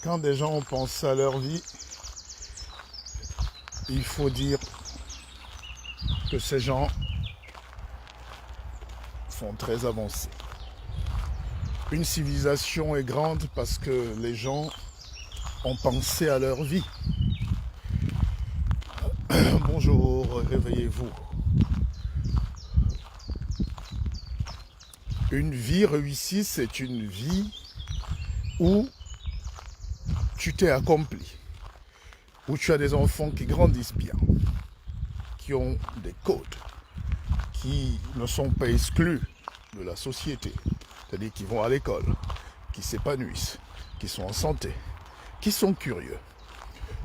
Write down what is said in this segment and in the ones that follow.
Quand des gens pensent à leur vie, il faut dire que ces gens sont très avancés. Une civilisation est grande parce que les gens ont pensé à leur vie. Bonjour, réveillez-vous. Une vie réussie, c'est une vie où tu t'es accompli, où tu as des enfants qui grandissent bien, qui ont des codes, qui ne sont pas exclus de la société, c'est-à-dire qui vont à l'école, qui s'épanouissent, qui sont en santé, qui sont curieux.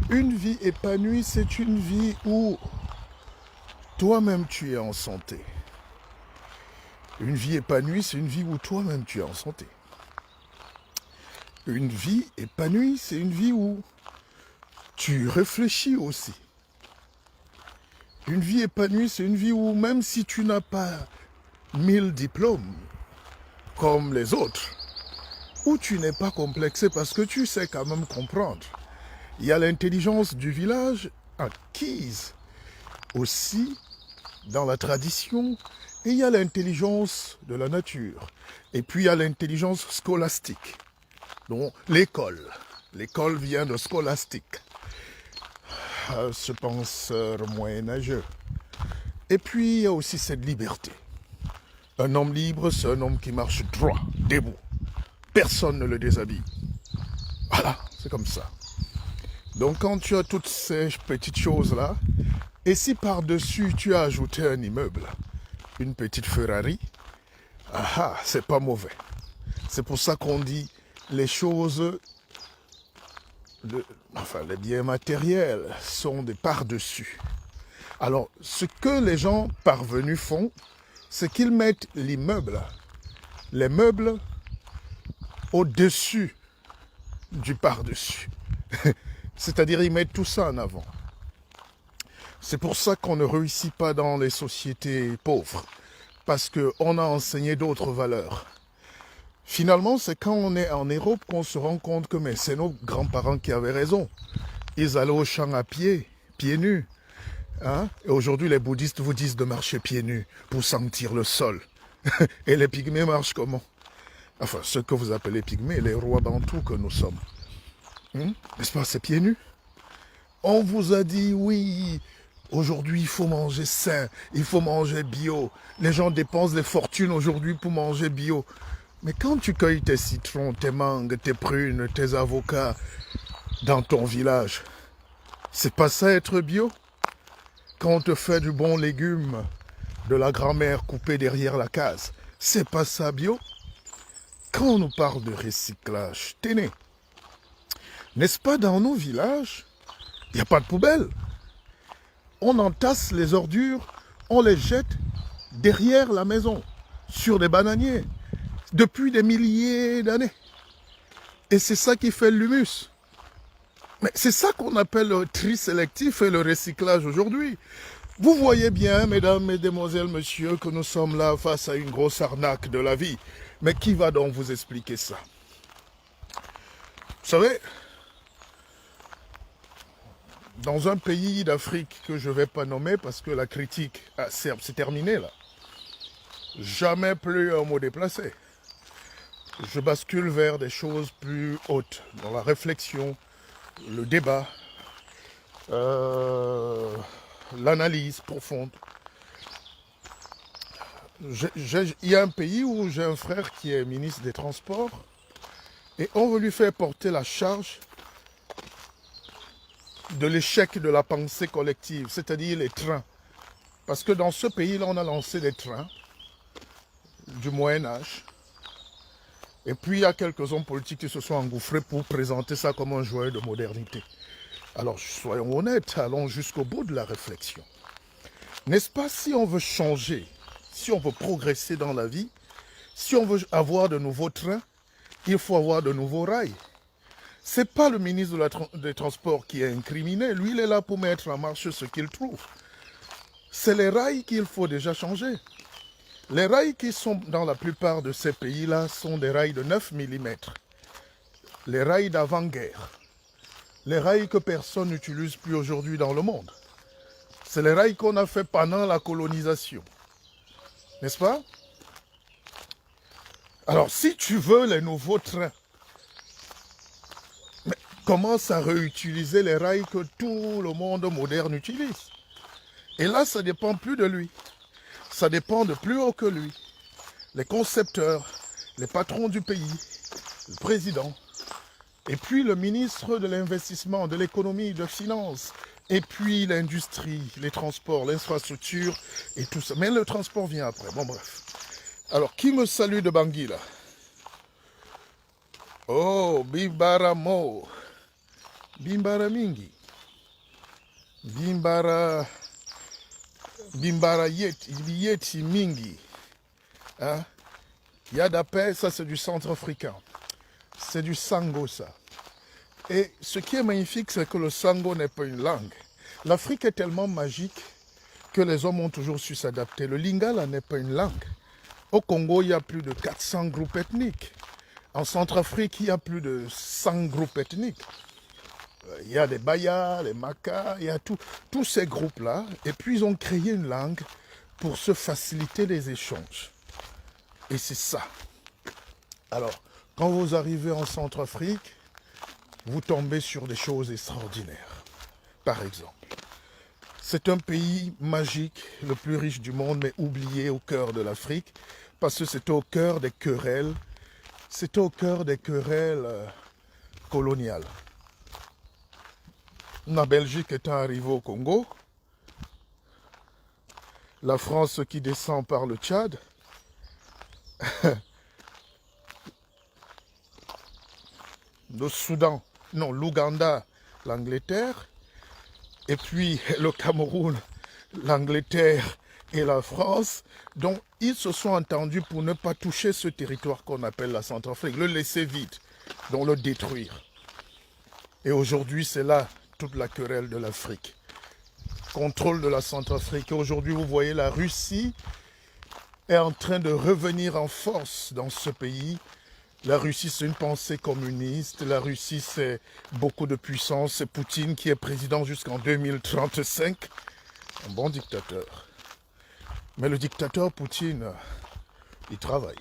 Une vie épanouie, c'est une vie où toi-même tu es en santé. Une vie épanouie, c'est une vie où toi-même tu es en santé. Une vie épanouie, c'est une vie où tu réfléchis aussi. Une vie épanouie, c'est une vie où même si tu n'as pas 1000 diplômes comme les autres, où tu n'es pas complexé parce que tu sais quand même comprendre. Il y a l'intelligence du village acquise aussi dans la tradition, et il y a l'intelligence de la nature. Et puis il y a l'intelligence scolastique, donc l'école. L'école vient de scolastique, ce penseur moyenâgeux. Et puis il y a aussi cette liberté. Un homme libre, c'est un homme qui marche droit, debout. Personne ne le déshabille. Voilà, c'est comme ça. Donc quand tu as toutes ces petites choses-là, et si par-dessus tu as ajouté un immeuble, une petite Ferrari, c'est pas mauvais. C'est pour ça qu'on dit les choses, les biens matériels sont des par-dessus. Alors, ce que les gens parvenus font, c'est qu'ils mettent l'immeuble, les meubles, au-dessus du par-dessus. C'est-à-dire, ils mettent tout ça en avant. C'est pour ça qu'on ne réussit pas dans les sociétés pauvres, parce qu'on a enseigné d'autres valeurs. Finalement, c'est quand on est en Europe qu'on se rend compte que c'est nos grands-parents qui avaient raison. Ils allaient au champ à pied, pieds nus. Et aujourd'hui, les bouddhistes vous disent de marcher pieds nus pour sentir le sol. Et les pygmées marchent comment? Enfin, ceux que vous appelez pygmées, les rois bantous que nous sommes. N'est-ce pas, c'est pieds nus? On vous a dit, oui, aujourd'hui, il faut manger sain, il faut manger bio. Les gens dépensent des fortunes aujourd'hui pour manger bio. Mais quand tu cueilles tes citrons, tes mangues, tes prunes, tes avocats dans ton village, c'est pas ça être bio? Quand on te fait du bon légume de la grand-mère coupée derrière la case, c'est pas ça bio? Quand on nous parle de recyclage, tenez, n'est-ce pas dans nos villages, il n'y a pas de poubelle. On entasse les ordures, on les jette derrière la maison, sur des bananiers, depuis des milliers d'années. Et c'est ça qui fait l'humus. Mais c'est ça qu'on appelle le tri sélectif et le recyclage aujourd'hui. Vous voyez bien, mesdames, mesdemoiselles, messieurs, que nous sommes là face à une grosse arnaque de la vie. Mais qui va donc vous expliquer ça? Vous savez, dans un pays d'Afrique que je ne vais pas nommer parce que la critique c'est terminé là. Jamais plus un mot déplacé. Je bascule vers des choses plus hautes, dans la réflexion, le débat, l'analyse profonde. Il y a un pays où j'ai un frère qui est ministre des Transports et on veut lui faire porter la charge de l'échec de la pensée collective, c'est-à-dire les trains. Parce que dans ce pays-là, on a lancé des trains du Moyen-Âge. Et puis, il y a quelques hommes politiques qui se sont engouffrés pour présenter ça comme un joyau de modernité. Alors, soyons honnêtes, allons jusqu'au bout de la réflexion. N'est-ce pas, si on veut changer, si on veut progresser dans la vie, si on veut avoir de nouveaux trains, il faut avoir de nouveaux rails. Ce n'est pas le ministre des Transports qui est incriminé. Lui, il est là pour mettre en marche ce qu'il trouve. C'est les rails qu'il faut déjà changer. Les rails qui sont dans la plupart de ces pays-là sont des rails de 9 mm. les rails d'avant-guerre, les rails que personne n'utilise plus aujourd'hui dans le monde. C'est les rails qu'on a fait pendant la colonisation. N'est-ce pas? Alors, si tu veux les nouveaux trains, mais commence à réutiliser les rails que tout le monde moderne utilise. Et là, ça ne dépend plus de lui. Ça dépend de plus haut que lui. Les concepteurs, les patrons du pays, le président, et puis le ministre de l'investissement, de l'économie, de finances, et puis l'industrie, les transports, l'infrastructure et tout ça. Mais le transport vient après. Bon, bref. Alors, qui me salue de Bangui, là? Oh, Bimbara Mo. Bimbara Mingi. Bimbara Yeti Mingi. Hein? Yadapé, ça c'est du centre-africain. C'est du sango, ça. Et ce qui est magnifique, c'est que le sango n'est pas une langue. L'Afrique est tellement magique que les hommes ont toujours su s'adapter. Le lingala n'est pas une langue. Au Congo, il y a plus de 400 groupes ethniques. En Centrafrique, il y a plus de 100 groupes ethniques. Il y a les Baya, les Maka, il y a tous ces groupes-là. Et puis, ils ont créé une langue pour se faciliter les échanges. Et c'est ça. Alors, quand vous arrivez en Centrafrique, vous tombez sur des choses extraordinaires. Par exemple, c'est un pays magique, le plus riche du monde, mais oublié au cœur de l'Afrique, parce que c'est au cœur des querelles, coloniales. La Belgique étant arrivée au Congo, la France qui descend par le Tchad, le Soudan, non, l'Ouganda, l'Angleterre, et puis le Cameroun, l'Angleterre et la France. Donc, ils se sont entendus pour ne pas toucher ce territoire qu'on appelle la Centrafrique, le laisser vide, donc le détruire. Et aujourd'hui, c'est là toute la querelle de l'Afrique. Contrôle de la Centrafrique. Et aujourd'hui, vous voyez, la Russie est en train de revenir en force dans ce pays. La Russie, c'est une pensée communiste. La Russie, c'est beaucoup de puissance. C'est Poutine qui est président jusqu'en 2035. Un bon dictateur. Mais le dictateur Poutine, il travaille.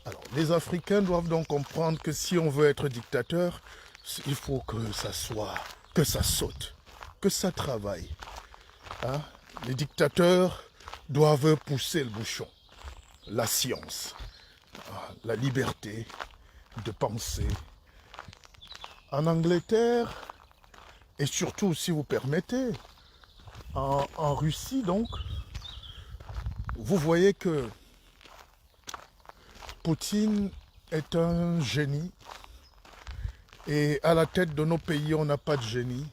Alors, les Africains doivent donc comprendre que si on veut être dictateur, il faut que ça saute, que ça travaille. Hein? Les dictateurs doivent pousser le bouchon. La science, la liberté de penser. En Angleterre, et surtout, si vous permettez, en Russie, donc, vous voyez que Poutine est un génie. Et à la tête de nos pays, on n'a pas de génie.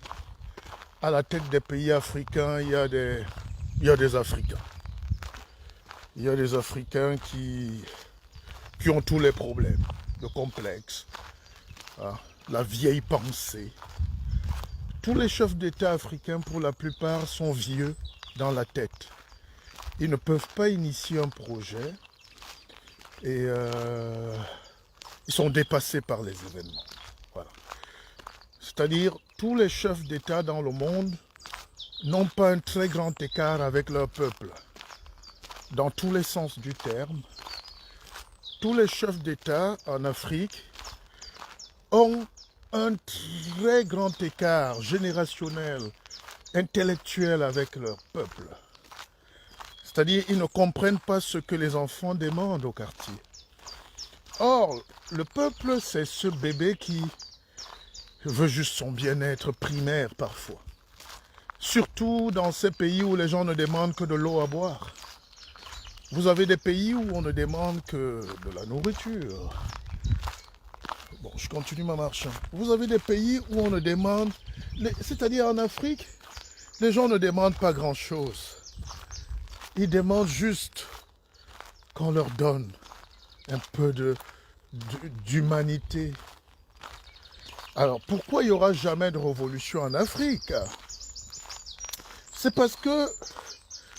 À la tête des pays africains, il y a des Africains. Il y a des Africains qui ont tous les problèmes, le complexe, hein, la vieille pensée. Tous les chefs d'État africains, pour la plupart, sont vieux dans la tête. Ils ne peuvent pas initier un projet et ils sont dépassés par les événements. Voilà. C'est-à-dire, tous les chefs d'État dans le monde n'ont pas un très grand écart avec leur peuple. Dans tous les sens du terme, tous les chefs d'État en Afrique ont un très grand écart générationnel, intellectuel avec leur peuple. C'est-à-dire, ils ne comprennent pas ce que les enfants demandent au quartier. Or, le peuple, c'est ce bébé qui veut juste son bien-être primaire parfois. Surtout dans ces pays où les gens ne demandent que de l'eau à boire. Vous avez des pays où on ne demande que de la nourriture. Bon, je continue ma marche. Vous avez des pays où on ne demande... C'est-à-dire en Afrique, les gens ne demandent pas grand-chose. Ils demandent juste qu'on leur donne un peu d'humanité. Alors, pourquoi il n'y aura jamais de révolution en Afrique? C'est parce que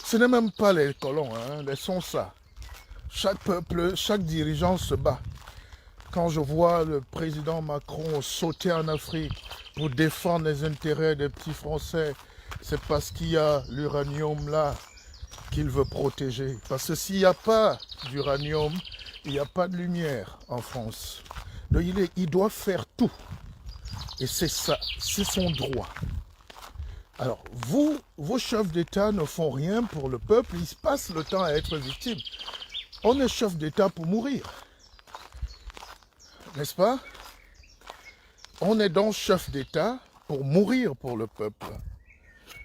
ce n'est même pas les colons, hein, laissons ça. Chaque peuple, chaque dirigeant se bat. quand je vois le président Macron sauter en Afrique pour défendre les intérêts des petits Français, c'est parce qu'il y a l'uranium là qu'il veut protéger. Parce que s'il n'y a pas d'uranium, il n'y a pas de lumière en France. Donc il doit faire tout. Et c'est ça, c'est son droit. Alors, vos chefs d'État ne font rien pour le peuple, ils passent le temps à être victimes. On est chef d'État pour mourir, n'est-ce pas? On est donc chef d'État pour mourir pour le peuple.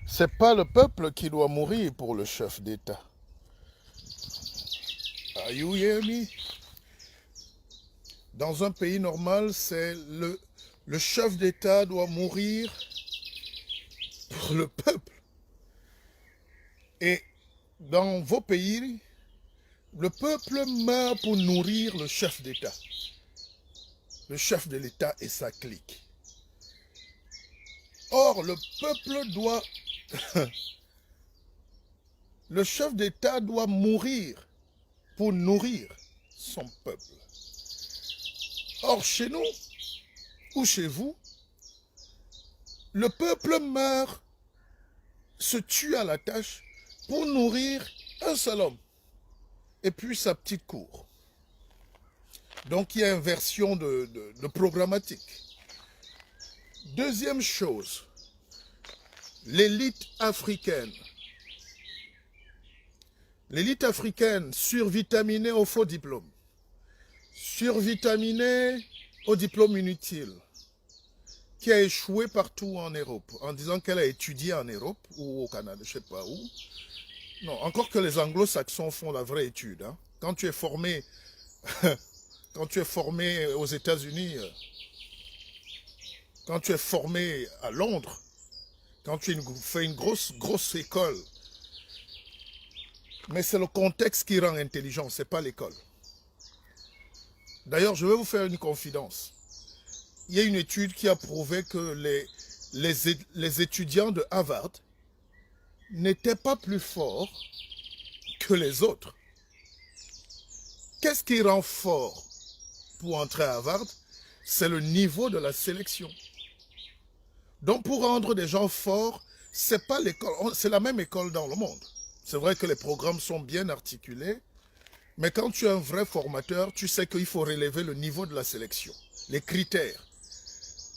C'est pas le peuple qui doit mourir pour le chef d'État. Are you hear me? Dans un pays normal, c'est le chef d'État doit mourir pour le peuple. Et dans vos pays, le peuple meurt pour nourrir le chef d'État. Le chef de l'État et sa clique. Or, le peuple doit... le chef d'État doit mourir pour nourrir son peuple. Or, chez nous, ou chez vous, le peuple meurt, se tue à la tâche pour nourrir un seul homme et puis sa petite cour. Donc il y a inversion de programmatique. Deuxième chose, l'élite africaine. L'élite africaine survitaminée au faux diplôme, survitaminée au diplôme inutile, qui a échoué partout en Europe, en disant qu'elle a étudié en Europe ou au Canada, je ne sais pas où. Non, encore que les anglo-saxons font la vraie étude. Hein. Quand tu es formé, quand tu es formé aux États-Unis, quand tu es formé à Londres, quand tu fais une grosse école, mais c'est le contexte qui rend intelligent, ce n'est pas l'école. D'ailleurs, je vais vous faire une confidence. Il y a une étude qui a prouvé que les étudiants de Harvard n'étaient pas plus forts que les autres. Qu'est-ce qui rend fort pour entrer à Harvard? C'est le niveau de la sélection. Donc pour rendre des gens forts, c'est pas l'école, c'est la même école dans le monde. C'est vrai que les programmes sont bien articulés, mais quand tu es un vrai formateur, tu sais qu'il faut relever le niveau de la sélection, les critères.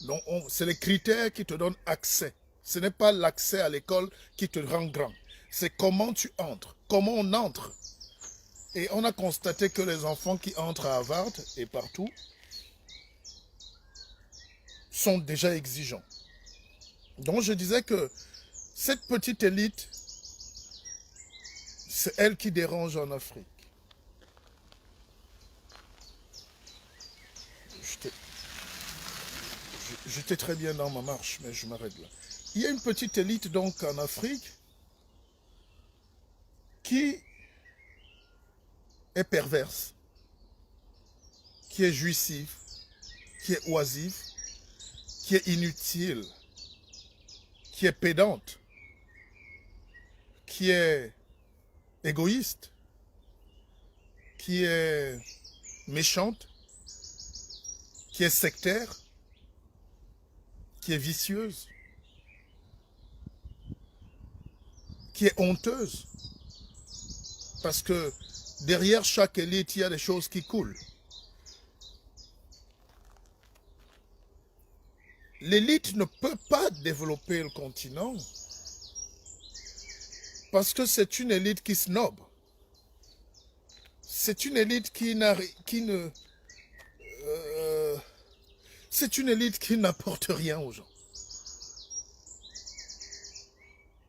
Donc c'est les critères qui te donnent accès. Ce n'est pas l'accès à l'école qui te rend grand. C'est comment tu entres, comment on entre. Et on a constaté que les enfants qui entrent à Harvard et partout sont déjà exigeants. Donc je disais que cette petite élite, c'est elle qui dérange en Afrique. J'étais très bien dans ma marche, mais je m'arrête là. Il y a une petite élite donc en Afrique qui est perverse, qui est jouissive, qui est oisive, qui est inutile, qui est pédante, qui est égoïste, qui est méchante, qui est sectaire, qui est vicieuse, qui est honteuse. Parce que derrière chaque élite, il y a des choses qui coulent. L'élite ne peut pas développer le continent parce que c'est une élite qui snob. C'est une élite c'est une élite qui n'apporte rien aux gens.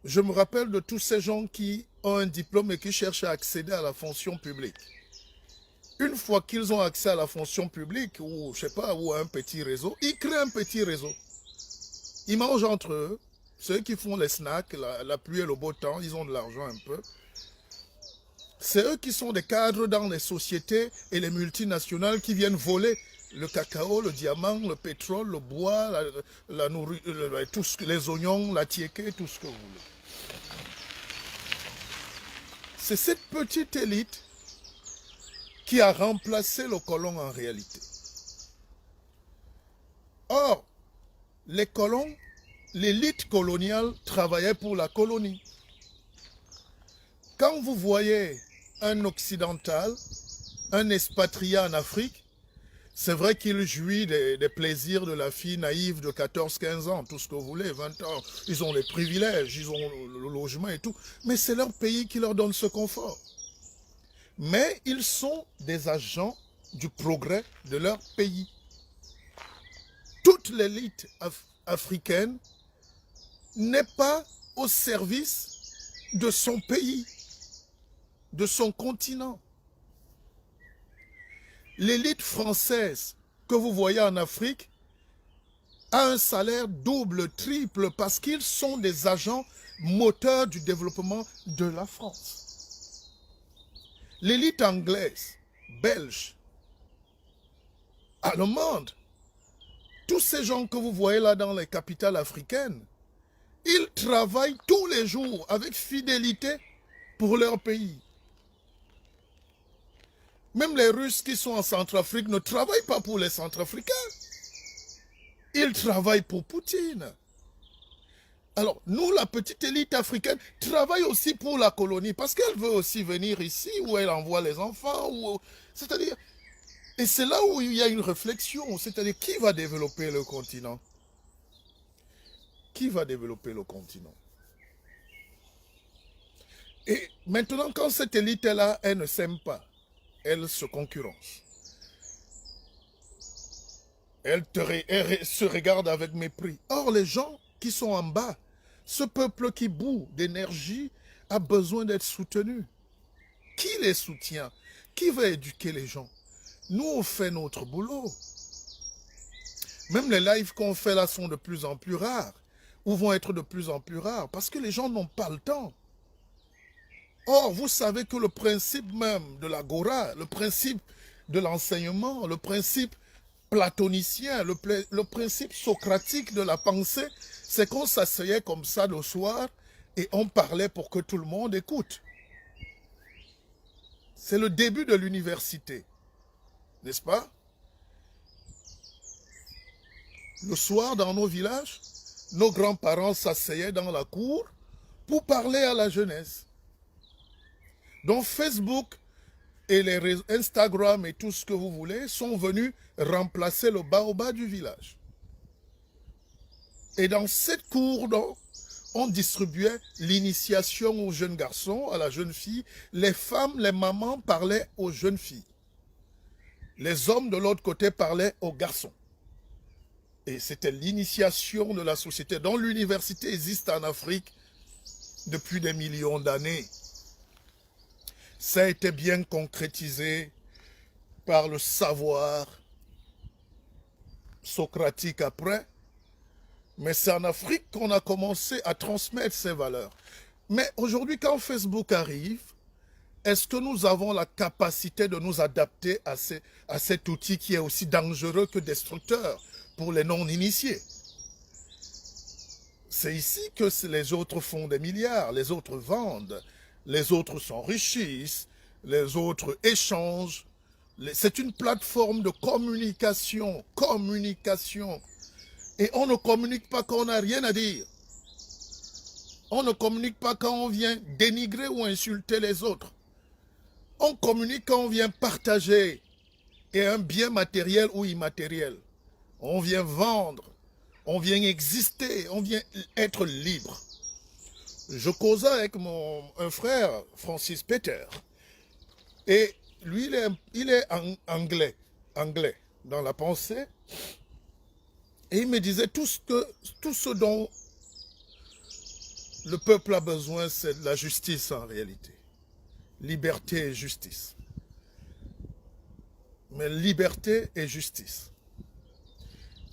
Je me rappelle de tous ces gens qui ont un diplôme et qui cherchent à accéder à la fonction publique. Une fois qu'ils ont accès à la fonction publique, ou je sais pas, ou à un petit réseau, ils créent un petit réseau. Ils mangent entre eux. Ceux qui font les snacks, la pluie et le beau temps, ils ont de l'argent un peu. C'est eux qui sont des cadres dans les sociétés et les multinationales qui viennent voler le cacao, le diamant, le pétrole, le bois, la nourriture, les oignons, la tiéké, tout ce que vous voulez. C'est cette petite élite qui a remplacé le colon en réalité. Or, les colons, l'élite coloniale travaillait pour la colonie. Quand vous voyez un occidental, un expatrié en Afrique, c'est vrai qu'il jouit des plaisirs de la fille naïve de 14-15 ans, tout ce que vous voulez, 20 ans. Ils ont les privilèges, ils ont le logement et tout. Mais c'est leur pays qui leur donne ce confort. Mais ils sont des agents du progrès de leur pays. Toute l'élite africaine n'est pas au service de son pays, de son continent. L'élite française que vous voyez en Afrique a un salaire double, triple, parce qu'ils sont des agents moteurs du développement de la France. L'élite anglaise, belge, allemande, tous ces gens que vous voyez là dans les capitales africaines, ils travaillent tous les jours avec fidélité pour leur pays. Même les Russes qui sont en Centrafrique ne travaillent pas pour les Centrafricains. Ils travaillent pour Poutine. Alors, nous, la petite élite africaine, travaille aussi pour la colonie parce qu'elle veut aussi venir ici où elle envoie les enfants. C'est-à-dire, et c'est là où il y a une réflexion. C'est-à-dire, qui va développer le continent? Qui va développer le continent? Et maintenant, quand cette élite est là, elle ne s'aime pas. Elle se concurrence. Elle se regarde avec mépris. Or, les gens qui sont en bas, ce peuple qui bout d'énergie a besoin d'être soutenu. Qui les soutient? Qui va éduquer les gens? Nous, on fait notre boulot. Même les lives qu'on fait là sont de plus en plus rares, ou vont être de plus en plus rares, parce que les gens n'ont pas le temps. Or, vous savez que le principe même de l'agora, le principe de l'enseignement, le principe platonicien, le principe socratique de la pensée, c'est qu'on s'asseyait comme ça le soir et on parlait pour que tout le monde écoute. C'est le début de l'université, n'est-ce pas? Le soir, dans nos villages, nos grands-parents s'asseyaient dans la cour pour parler à la jeunesse. Donc Facebook et les réseaux, Instagram et tout ce que vous voulez sont venus remplacer le baobab du village. Et dans cette cour, donc, on distribuait l'initiation aux jeunes garçons, à la jeune fille. Les femmes, les mamans parlaient aux jeunes filles. Les hommes de l'autre côté parlaient aux garçons. Et c'était l'initiation de la société. Donc l'université existe en Afrique depuis des millions d'années. Ça a été bien concrétisé par le savoir socratique après. Mais c'est en Afrique qu'on a commencé à transmettre ces valeurs. Mais aujourd'hui, quand Facebook arrive, est-ce que nous avons la capacité de nous adapter à cet outil qui est aussi dangereux que destructeur pour les non-initiés? C'est ici que les autres font des milliards, les autres vendent, les autres s'enrichissent, les autres échangent. C'est une plateforme de communication, Et on ne communique pas quand on n'a rien à dire. On ne communique pas quand on vient dénigrer ou insulter les autres. On communique quand on vient partager et un bien matériel ou immatériel. On vient vendre, on vient exister, on vient être libre. Je causais avec un frère, Francis Peter, et lui, il est anglais dans la pensée, et il me disait tout ce dont le peuple a besoin, c'est de la justice en réalité. Liberté et justice. Mais liberté et justice.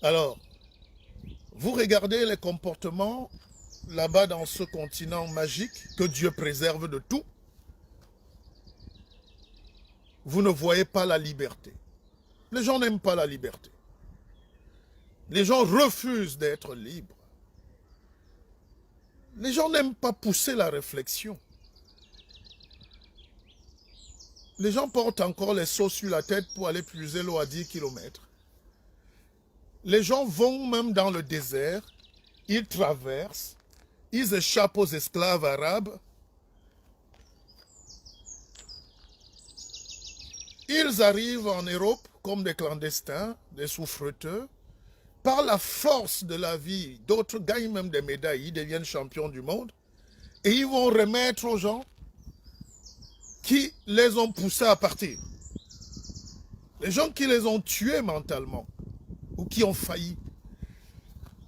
Alors, vous regardez les comportements là-bas dans ce continent magique, que Dieu préserve de tout. Vous ne voyez pas la liberté. Les gens n'aiment pas la liberté. Les gens refusent d'être libres. Les gens n'aiment pas pousser la réflexion. Les gens portent encore les seaux sur la tête pour aller puiser l'eau à 10 km. Les gens vont même dans le désert, ils traversent, ils échappent aux esclaves arabes, ils arrivent en Europe comme des clandestins, des souffreteux. Par la force de la vie, d'autres gagnent même des médailles, ils deviennent champions du monde. Et ils vont remettre aux gens qui les ont poussés à partir. Les gens qui les ont tués mentalement ou qui ont failli.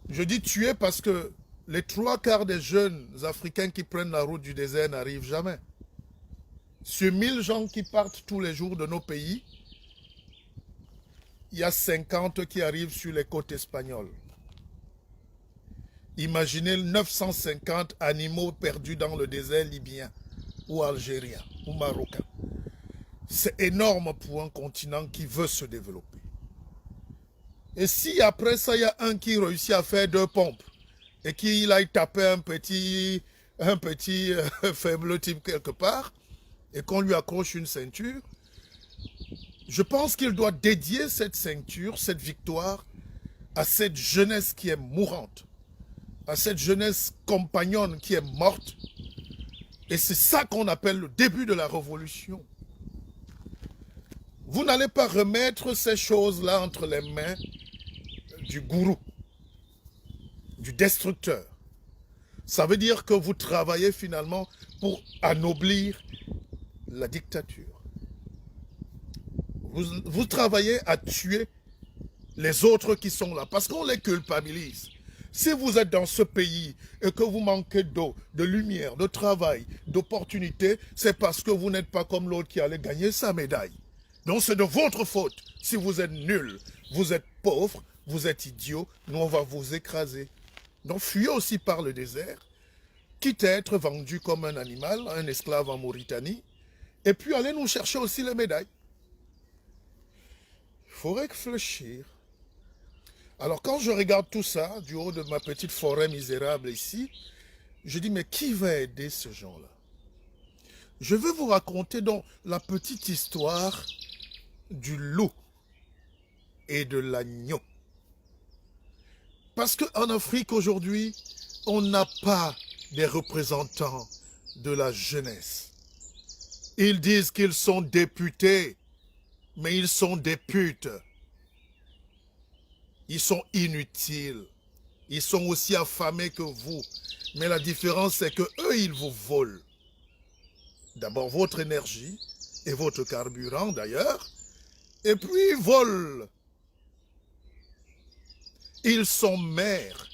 Je dis tués parce que les 3/4 des jeunes Africains qui prennent la route du désert n'arrivent jamais. Sur 1000 gens qui partent tous les jours de nos pays, il y a 50 qui arrivent sur les côtes espagnoles. Imaginez 950 animaux perdus dans le désert libyen ou algérien ou marocain. C'est énorme pour un continent qui veut se développer. Et si après ça, il y a un qui réussit à faire 2 pompes et qu'il aille taper un petit faible type quelque part et qu'on lui accroche une ceinture, je pense qu'il doit dédier cette ceinture, cette victoire, à cette jeunesse qui est mourante, à cette jeunesse compagnonne qui est morte. Et c'est ça qu'on appelle le début de la révolution. Vous n'allez pas remettre ces choses-là entre les mains du gourou, du destructeur. Ça veut dire que vous travaillez finalement pour anoblir la dictature. Vous travaillez à tuer les autres qui sont là, parce qu'on les culpabilise. Si vous êtes dans ce pays et que vous manquez d'eau, de lumière, de travail, d'opportunités, c'est parce que vous n'êtes pas comme l'autre qui allait gagner sa médaille. Donc c'est de votre faute. Si vous êtes nul, vous êtes pauvre, vous êtes idiot, nous on va vous écraser. Donc fuyez aussi par le désert, quitte à être vendu comme un animal, un esclave en Mauritanie, et puis allez nous chercher aussi les médailles. Il faut réfléchir. Alors quand je regarde tout ça, du haut de ma petite forêt misérable ici, je dis mais qui va aider ces gens-là? Je vais vous raconter donc la petite histoire du loup et de l'agneau. Parce qu'en Afrique aujourd'hui, on n'a pas des représentants de la jeunesse. Ils disent qu'ils sont députés, mais ils sont des putes. Ils sont inutiles. Ils sont aussi affamés que vous. Mais la différence, c'est que eux, ils vous volent. D'abord votre énergie et votre carburant d'ailleurs. Et puis ils volent. Ils sont mères.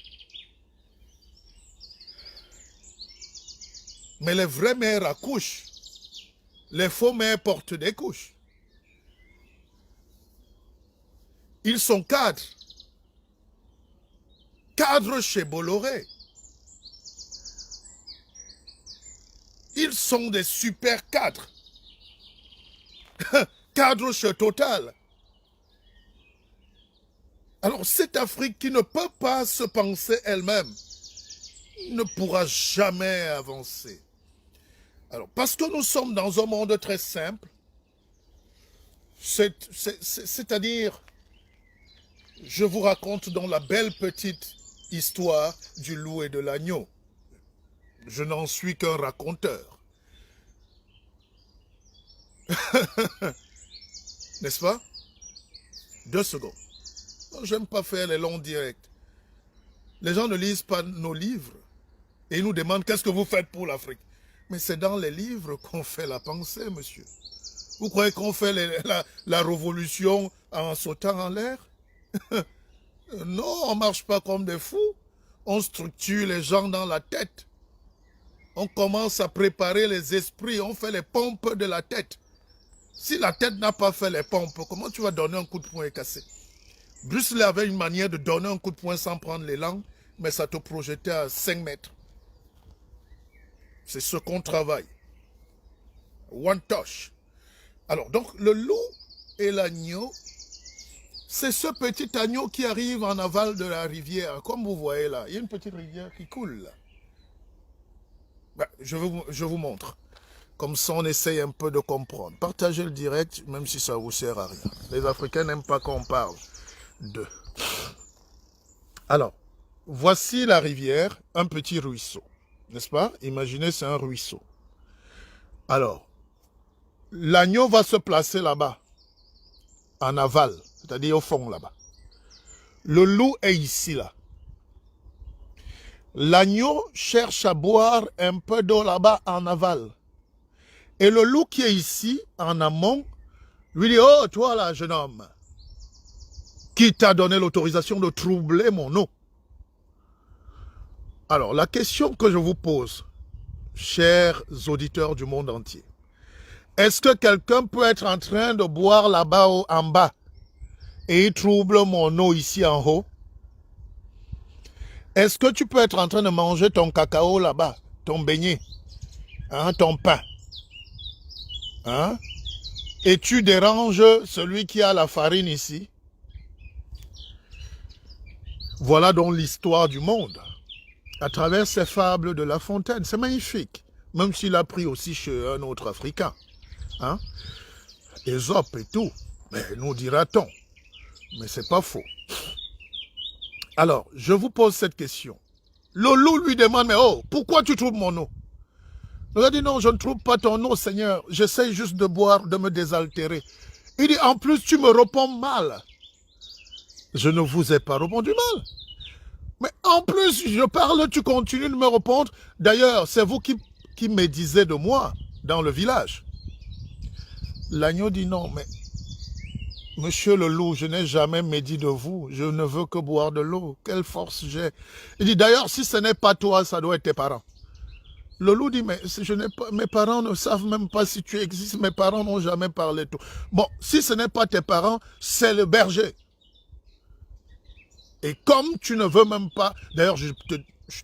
Mais les vraies mères accouchent. Les faux mères portent des couches. Ils sont cadres. Cadres chez Bolloré. Ils sont des super cadres. Cadres chez Total. Alors cette Afrique qui ne peut pas se penser elle-même ne pourra jamais avancer. Alors parce que nous sommes dans un monde très simple, c'est-à-dire, je vous raconte dans la belle petite histoire du loup et de l'agneau. Je n'en suis qu'un raconteur. N'est-ce pas? 2 secondes. J'aime pas faire les longs directs. Les gens ne lisent pas nos livres et ils nous demandent qu'est-ce que vous faites pour l'Afrique. Mais c'est dans les livres qu'on fait la pensée, monsieur. Vous croyez qu'on fait la révolution en sautant en l'air? Non, on ne marche pas comme des fous. On structure les gens dans la tête. On commence à préparer les esprits. On fait les pompes de la tête. Si la tête n'a pas fait les pompes, comment tu vas donner un coup de poing et casser? Bruce Lee avait une manière de donner un coup de poing sans prendre l'élan, mais ça te projetait à 5 mètres. C'est ce qu'on travaille. One touch. Alors, donc, le loup et l'agneau, c'est ce petit agneau qui arrive en aval de la rivière. Comme vous voyez là, il y a une petite rivière qui coule là. Ben, je vous montre. Comme ça, on essaye un peu de comprendre. Partagez le direct, même si ça ne vous sert à rien. Les Africains n'aiment pas qu'on parle d'eux. Alors, voici la rivière, un petit ruisseau, n'est-ce pas? Imaginez, c'est un ruisseau. Alors, l'agneau va se placer là-bas, en aval, c'est-à-dire au fond là-bas. Le loup est ici, là. L'agneau cherche à boire un peu d'eau là-bas en aval. Et le loup qui est ici, en amont, lui dit, oh, toi là, jeune homme, qui t'a donné l'autorisation de troubler mon eau? Alors, la question que je vous pose, chers auditeurs du monde entier, est-ce que quelqu'un peut être en train de boire là-bas en bas et il trouble mon eau ici en haut? Est-ce que tu peux être en train de manger ton cacao là-bas, ton beignet, hein, ton pain, hein, et tu déranges celui qui a la farine ici? Voilà donc l'histoire du monde, à travers ces fables de La Fontaine. C'est magnifique, même s'il a pris aussi chez un autre Africain, hein, Ésope et tout, mais nous dira-t-on, mais c'est pas faux. Alors, je vous pose cette question. Le loup lui demande, mais oh, pourquoi tu trouves mon eau? Il a dit, non, je ne trouve pas ton eau, Seigneur. J'essaie juste de boire, de me désaltérer. Il dit, en plus, tu me réponds mal. Je ne vous ai pas répondu mal. Mais en plus, je parle, tu continues de me répondre. D'ailleurs, c'est vous qui médisez de moi dans le village. L'agneau dit, non, mais monsieur le loup, je n'ai jamais médit de vous. Je ne veux que boire de l'eau. Quelle force j'ai. Il dit, d'ailleurs, si ce n'est pas toi, ça doit être tes parents. Le loup dit, mais je n'ai pas, mes parents ne savent même pas si tu existes. Mes parents n'ont jamais parlé de toi. Bon, si ce n'est pas tes parents, c'est le berger. Et comme tu ne veux même pas, d'ailleurs, je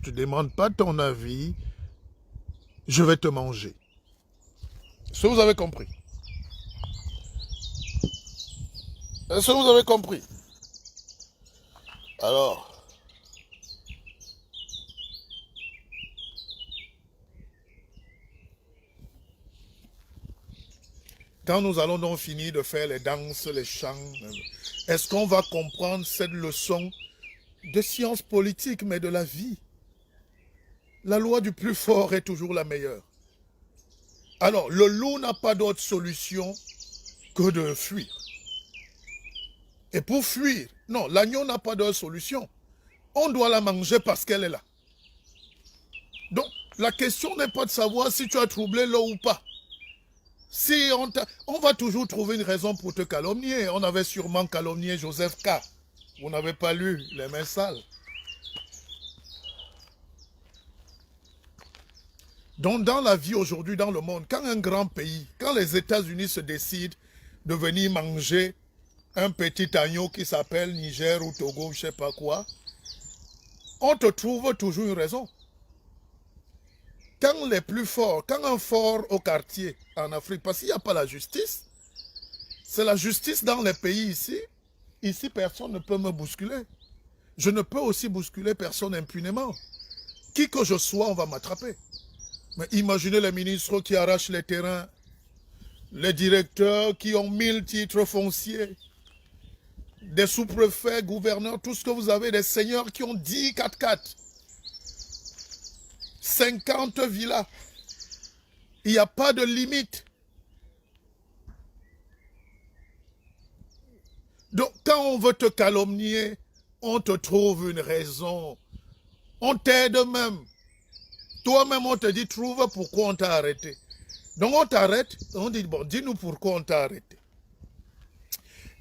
te demande pas ton avis, je vais te manger. Est-ce que vous avez compris? Est-ce que vous avez compris? Alors, quand nous allons donc finir de faire les danses, les chants, est-ce qu'on va comprendre cette leçon de science politique, mais de la vie? La loi du plus fort est toujours la meilleure. Alors, le loup n'a pas d'autre solution que de fuir. Et pour fuir, non, l'agneau n'a pas d'autre solution. On doit la manger parce qu'elle est là. Donc, la question n'est pas de savoir si tu as troublé l'eau ou pas. Si on va toujours trouver une raison pour te calomnier. On avait sûrement calomnié Joseph K. Vous n'avez pas lu Les Mains Sales. Donc, dans la vie aujourd'hui, dans le monde, quand un grand pays, quand les États-Unis se décident de venir manger un petit agneau qui s'appelle Niger ou Togo, je ne sais pas quoi, on te trouve toujours une raison. Quand les plus forts, quand un fort au quartier en Afrique, parce qu'il n'y a pas la justice, c'est la justice dans les pays ici. Ici, personne ne peut me bousculer. Je ne peux aussi bousculer personne impunément. Qui que je sois, on va m'attraper. Mais imaginez les ministres qui arrachent les terrains, les directeurs qui ont 1000 titres fonciers, des sous-préfets, gouverneurs, tout ce que vous avez, des seigneurs qui ont 10 4x4, 50 villas. Il n'y a pas de limite. Donc, quand on veut te calomnier, on te trouve une raison. On t'aide même. Toi-même, on te dit, trouve pourquoi on t'a arrêté. Donc, on t'arrête, on dit, bon, dis-nous pourquoi on t'a arrêté.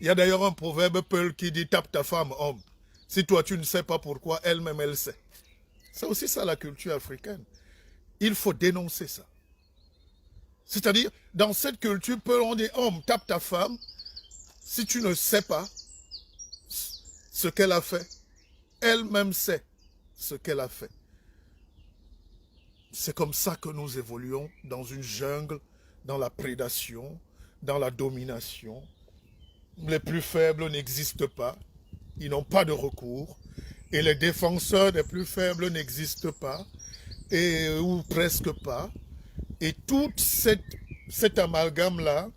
Il y a d'ailleurs un proverbe peul qui dit, tape ta femme, homme. Si toi, tu ne sais pas pourquoi, elle-même, elle sait. C'est aussi ça, la culture africaine. Il faut dénoncer ça. C'est-à-dire, dans cette culture, peul, on dit, homme, tape ta femme. Si tu ne sais pas ce qu'elle a fait, elle-même sait ce qu'elle a fait. C'est comme ça que nous évoluons dans une jungle, dans la prédation, dans la domination. Les plus faibles n'existent pas, ils n'ont pas de recours, et les défenseurs des plus faibles n'existent pas, ou presque pas. Et toute cet amalgame-là,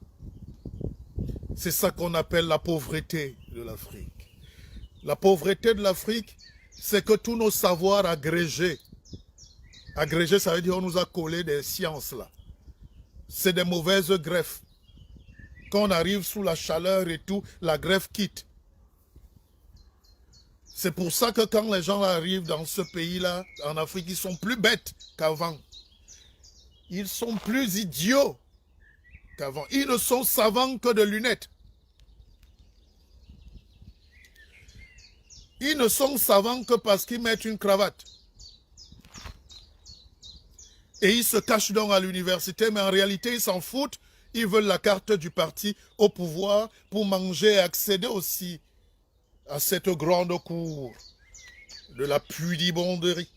c'est ça qu'on appelle la pauvreté de l'Afrique. La pauvreté de l'Afrique, c'est que tous nos savoirs agrégés, agrégés ça veut dire qu'on nous a collé des sciences là, c'est des mauvaises greffes. Quand on arrive sous la chaleur et tout, la greffe quitte. C'est pour ça que quand les gens arrivent dans ce pays-là, en Afrique, ils sont plus bêtes qu'avant. Ils sont plus idiots qu'avant. Ils ne sont savants que de lunettes. Ils ne sont savants que parce qu'ils mettent une cravate. Et ils se cachent donc à l'université, mais en réalité, ils s'en foutent. Ils veulent la carte du parti au pouvoir pour manger et accéder aussi à cette grande cour de la pudibonderie.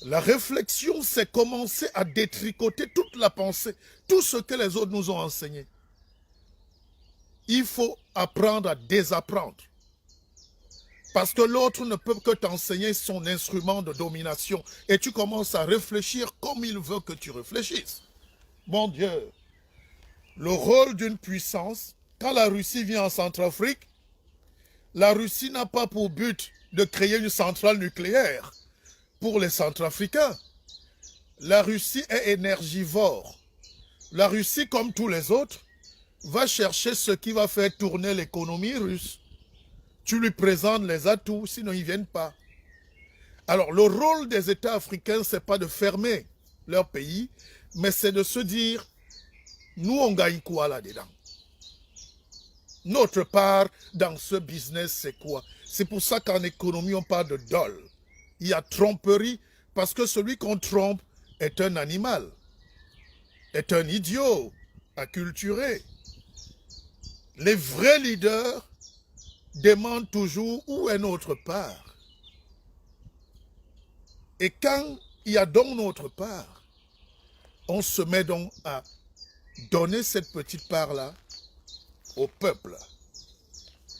La réflexion, c'est commencer à détricoter toute la pensée, tout ce que les autres nous ont enseigné. Il faut apprendre à désapprendre. Parce que l'autre ne peut que t'enseigner son instrument de domination. Et tu commences à réfléchir comme il veut que tu réfléchisses. Mon Dieu, le rôle d'une puissance, quand la Russie vient en Centrafrique, la Russie n'a pas pour but de créer une centrale nucléaire pour les Centrafricains. La Russie est énergivore. La Russie, comme tous les autres, va chercher ce qui va faire tourner l'économie russe. Tu lui présentes les atouts, sinon ils ne viennent pas. Alors, le rôle des États africains, ce n'est pas de fermer leur pays, mais c'est de se dire, nous, on gagne quoi là-dedans? Notre part dans ce business, c'est quoi? C'est pour ça qu'en économie, on parle de dol. Il y a tromperie, parce que celui qu'on trompe est un animal, est un idiot, acculturé. Les vrais leaders demandent toujours où est notre part. Et quand il y a donc notre part, on se met donc à donner cette petite part-là au peuple.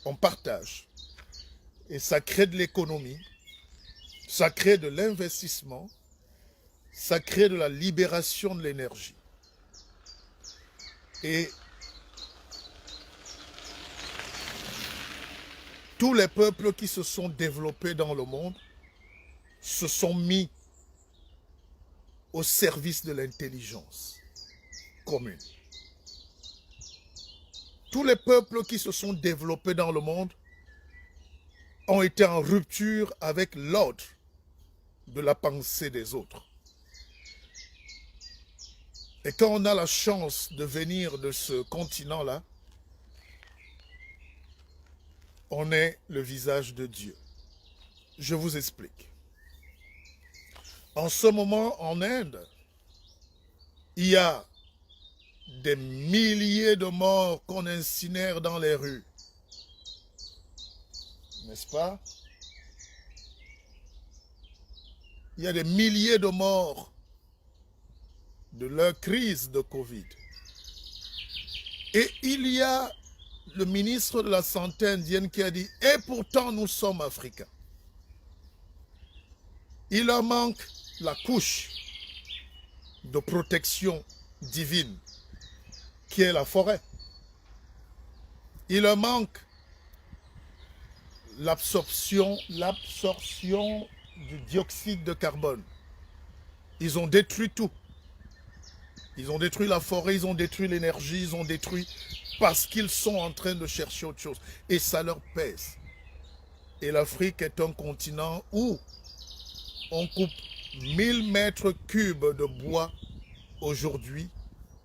On partage. Et ça crée de l'économie, ça crée de l'investissement, ça crée de la libération de l'énergie. Et tous les peuples qui se sont développés dans le monde se sont mis au service de l'intelligence commune. Tous les peuples qui se sont développés dans le monde ont été en rupture avec l'ordre de la pensée des autres. Et quand on a la chance de venir de ce continent-là, on est le visage de Dieu. Je vous explique. En ce moment, en Inde, il y a des milliers de morts qu'on incinère dans les rues. N'est-ce pas? Il y a des milliers de morts de leur crise de Covid. Et il y a le ministre de la Santé indienne qui a dit « Et pourtant, nous sommes africains. » Il leur manque la couche de protection divine qui est la forêt. Il leur manque l'absorption du dioxyde de carbone. Ils ont détruit tout. Ils ont détruit la forêt, ils ont détruit l'énergie, ils ont détruit parce qu'ils sont en train de chercher autre chose. Et ça leur pèse. Et l'Afrique est un continent où on coupe 1000 mètres cubes de bois aujourd'hui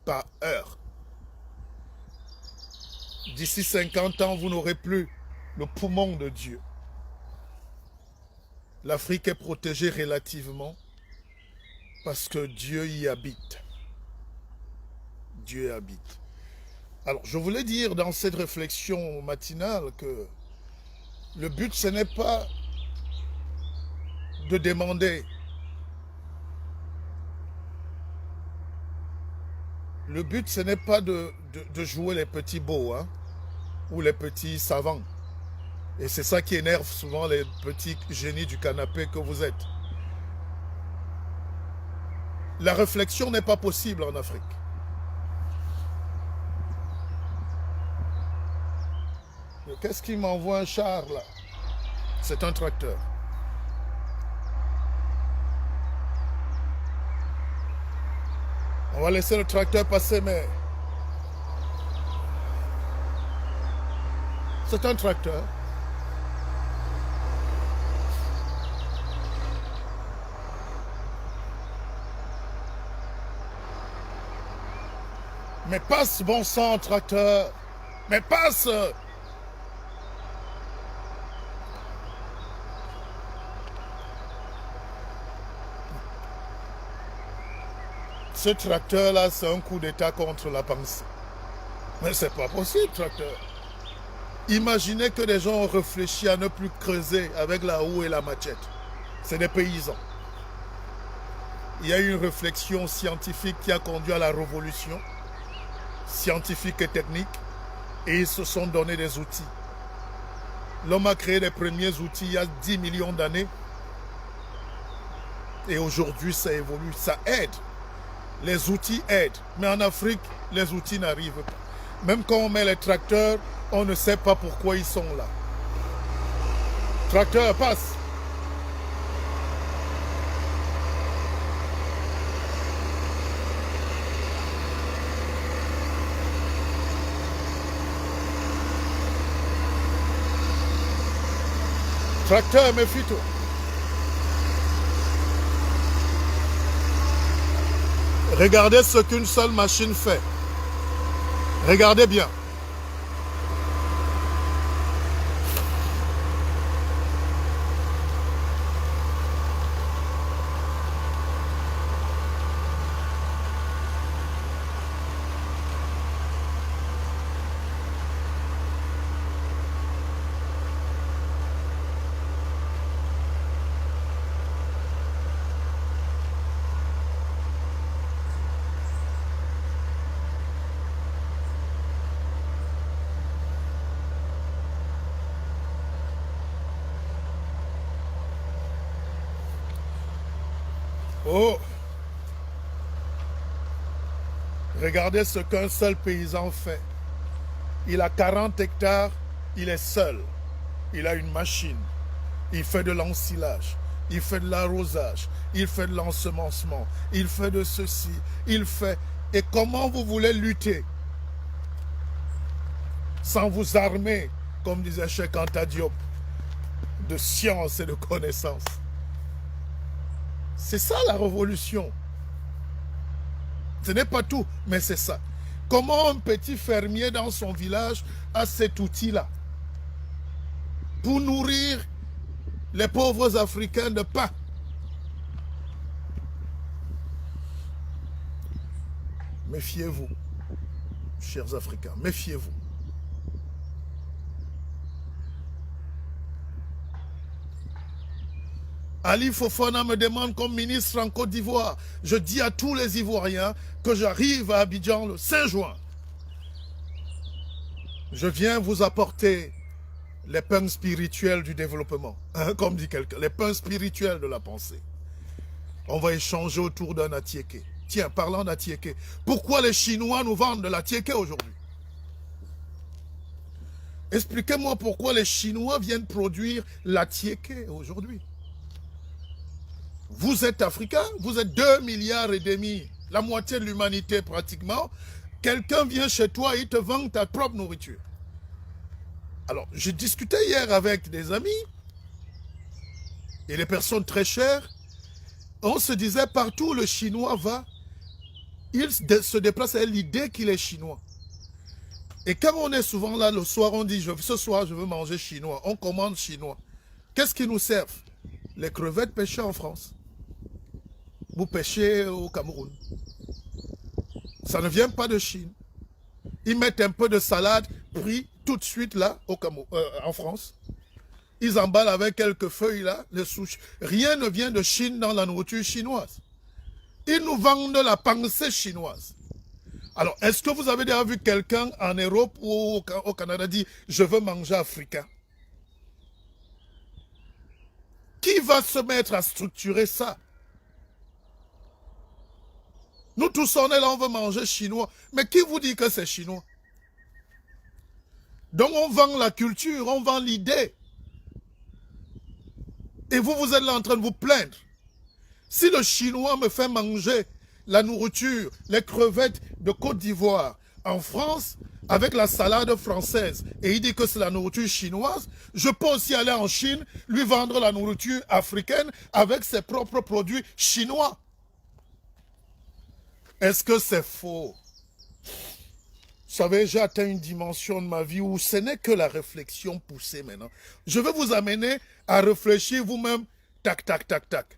par heure. D'ici 50 ans, vous n'aurez plus le poumon de Dieu. L'Afrique est protégée relativement parce que Dieu y habite. Dieu y habite. Alors, je voulais dire dans cette réflexion matinale que le but, ce n'est pas de demander. Le but, ce n'est pas de jouer les petits beaux, hein, ou les petits savants. Et c'est ça qui énerve souvent les petits génies du canapé que vous êtes. La réflexion n'est pas possible en Afrique. Qu'est-ce qui m'envoie un char là? C'est un tracteur. On va laisser le tracteur passer, mais... C'est un tracteur. Mais passe, bon sang, tracteur. Mais passe. Ce tracteur-là, c'est un coup d'État contre la pensée. Mais c'est pas possible, tracteur. Imaginez que des gens ont réfléchi à ne plus creuser avec la houe et la machette. C'est des paysans. Il y a eu une réflexion scientifique qui a conduit à la révolution, scientifique et technique, et ils se sont donné des outils. L'homme a créé les premiers outils il y a 10 millions d'années, et aujourd'hui ça évolue, ça aide. Les outils aident, mais en Afrique, les outils n'arrivent pas. Même quand on met les tracteurs, on ne sait pas pourquoi ils sont là. Tracteur, passe. Tracteur, méfie-toi. Regardez ce qu'une seule machine fait. Regardez bien. Oh! Regardez ce qu'un seul paysan fait. Il a 40 hectares, il est seul. Il a une machine. Il fait de l'ensilage. Il fait de l'arrosage. Il fait de l'ensemencement. Il fait de ceci. Il fait... Et comment vous voulez lutter sans vous armer, comme disait Cheikh Anta Diop, de science et de connaissance? C'est ça la révolution. Ce n'est pas tout, mais c'est ça. Comment un petit fermier dans son village a cet outil-là pour nourrir les pauvres Africains de pain? Méfiez-vous, chers Africains, méfiez-vous. Ali Fofana me demande comme ministre en Côte d'Ivoire. Je dis à tous les Ivoiriens que j'arrive à Abidjan le 5 juin. Je viens vous apporter les pains spirituels du développement. Hein, comme dit quelqu'un, les pains spirituels de la pensée. On va échanger autour d'un atiéké. Tiens, parlant d'atiéké, pourquoi les Chinois nous vendent de l'atiéké aujourd'hui? Expliquez-moi pourquoi les Chinois viennent produire l'atiéké aujourd'hui. Vous êtes africain, vous êtes 2,5 milliards, la moitié de l'humanité pratiquement. Quelqu'un vient chez toi et il te vend ta propre nourriture. Alors, j'ai discuté hier avec des amis et des personnes très chères. On se disait partout où le Chinois va, il se déplace avec l'idée qu'il est chinois. Et quand on est souvent là le soir, on dit ce soir je veux manger chinois. On commande chinois. Qu'est-ce qui nous sert? Les crevettes pêchées en France. Vous pêchez au Cameroun. Ça ne vient pas de Chine. Ils mettent un peu de salade pris tout de suite là en France. Ils emballent avec quelques feuilles là, les souches. Rien ne vient de Chine dans la nourriture chinoise. Ils nous vendent la pensée chinoise. Alors, est-ce que vous avez déjà vu quelqu'un en Europe ou au Canada dire « Je veux manger africain » Qui va se mettre à structurer ça? Nous tous on est là, on veut manger chinois. Mais qui vous dit que c'est chinois? Donc on vend la culture, on vend l'idée. Et vous, vous êtes là en train de vous plaindre. Si le Chinois me fait manger la nourriture, les crevettes de Côte d'Ivoire en France, avec la salade française, et il dit que c'est la nourriture chinoise, je peux aussi aller en Chine, lui vendre la nourriture africaine avec ses propres produits chinois. Est-ce que c'est faux? Vous savez, j'ai atteint une dimension de ma vie où ce n'est que la réflexion poussée maintenant. Je vais vous amener à réfléchir vous-même, tac, tac, tac, tac.